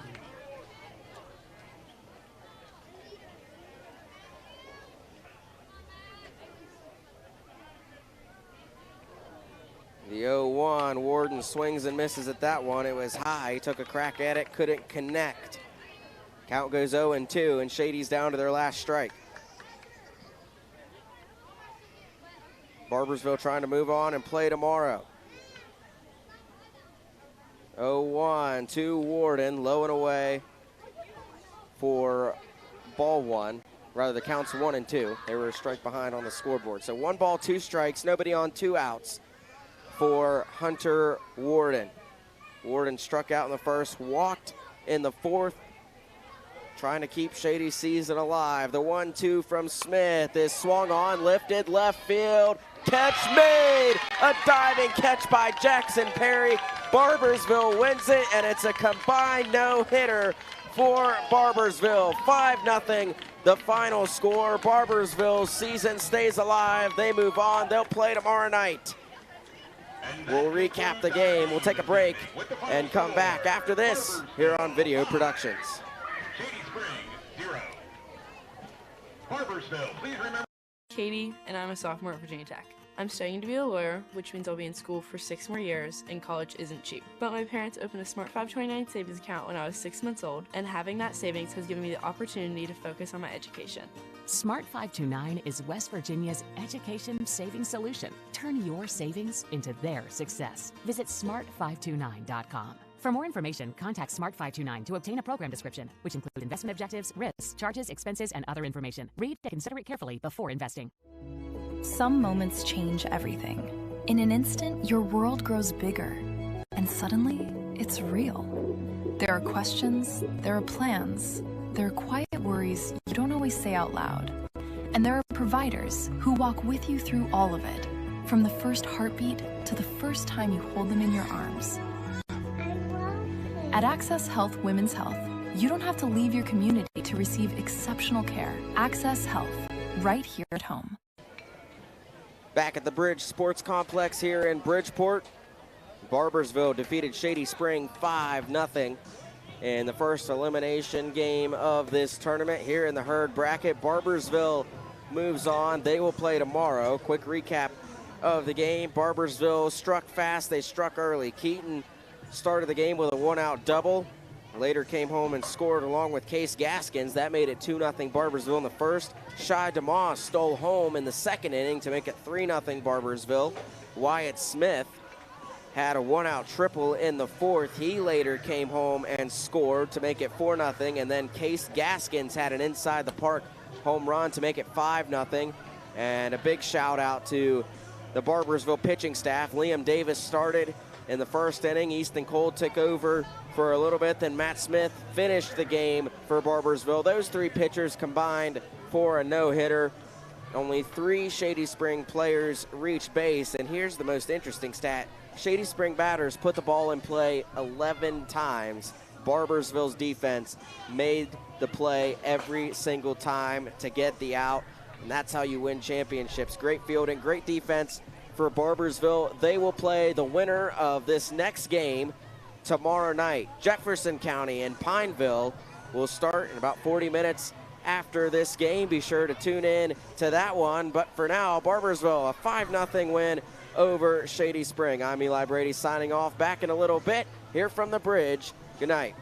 The 0-1, Warden swings and misses at that one. It was high, he took a crack at it, couldn't connect. Count goes 0-2, and Shady's down to their last strike. Barboursville trying to move on and play tomorrow. 0-1 to Warden, low and away for ball 1. Rather, the count's 1-2. They were a strike behind on the scoreboard. So 1 ball, 2 strikes, nobody on, 2 outs for Hunter Warden. Warden struck out in the first, walked in the fourth, trying to keep Shady's season alive. The 1-2 from Smith is swung on, lifted, left field, catch made! A diving catch by Jackson Perry. Barboursville wins it, and it's a combined no-hitter for Barboursville. 5-0, the final score. Barboursville's season stays alive. They move on. They'll play tomorrow night. We'll recap the game. We'll take a break and come back after this here on Video Productions. Shady Spring, 0. Barboursville, please remember. Katie, and I'm a sophomore at Virginia Tech. I'm studying to be a lawyer, which means I'll be in school for 6 more years, and college isn't cheap. But my parents opened a Smart 529 savings account when I was 6 months old, and having that savings has given me the opportunity to focus on my education. Smart 529 is West Virginia's education savings solution. Turn your savings into their success. Visit smart529.com. For more information, contact Smart 529 to obtain a program description, which includes investment objectives, risks, charges, expenses, and other information. Read and consider it carefully before investing. Some moments change everything. In an instant, your world grows bigger, and suddenly, it's real. There are questions, there are plans, there are quiet worries you don't always say out loud. And there are providers who walk with you through all of it, from the first heartbeat to the first time you hold them in your arms. At Access Health Women's Health, you don't have to leave your community to receive exceptional care. Access Health, right here at home. Back at the Bridge Sports Complex here in Bridgeport, Barboursville defeated Shady Spring 5-0 in the first elimination game of this tournament here in the herd bracket. Barboursville moves on. They will play tomorrow. Quick recap of the game. Barboursville struck fast. They struck early. Keaton started the game with a 1-out double. Later came home and scored along with Case Gaskins. That made it 2-0 Barboursville in the first. Shy DeMoss stole home in the second inning to make it 3-0 Barboursville. Wyatt Smith had a 1-out triple in the fourth. He later came home and scored to make it 4-0. And then Case Gaskins had an inside the park home run to make it 5-0. And a big shout out to the Barboursville pitching staff. Liam Davis started in the first inning. Easton Cole took over for a little bit, then Matt Smith finished the game for Barboursville. Those three pitchers combined for a no-hitter. Only 3 Shady Spring players reached base, and here's the most interesting stat. Shady Spring batters put the ball in play 11 times. Barboursville's defense made the play every single time to get the out, and that's how you win championships. Great fielding, great defense for Barboursville. They will play the winner of this next game tomorrow night. Jefferson County and Pineville will start in about 40 minutes after this game. Be sure to tune in to that one. But for now, Barboursville, a 5-0 win over Shady Spring. I'm Eli Brady signing off. Back in a little bit here from the Bridge. Good night.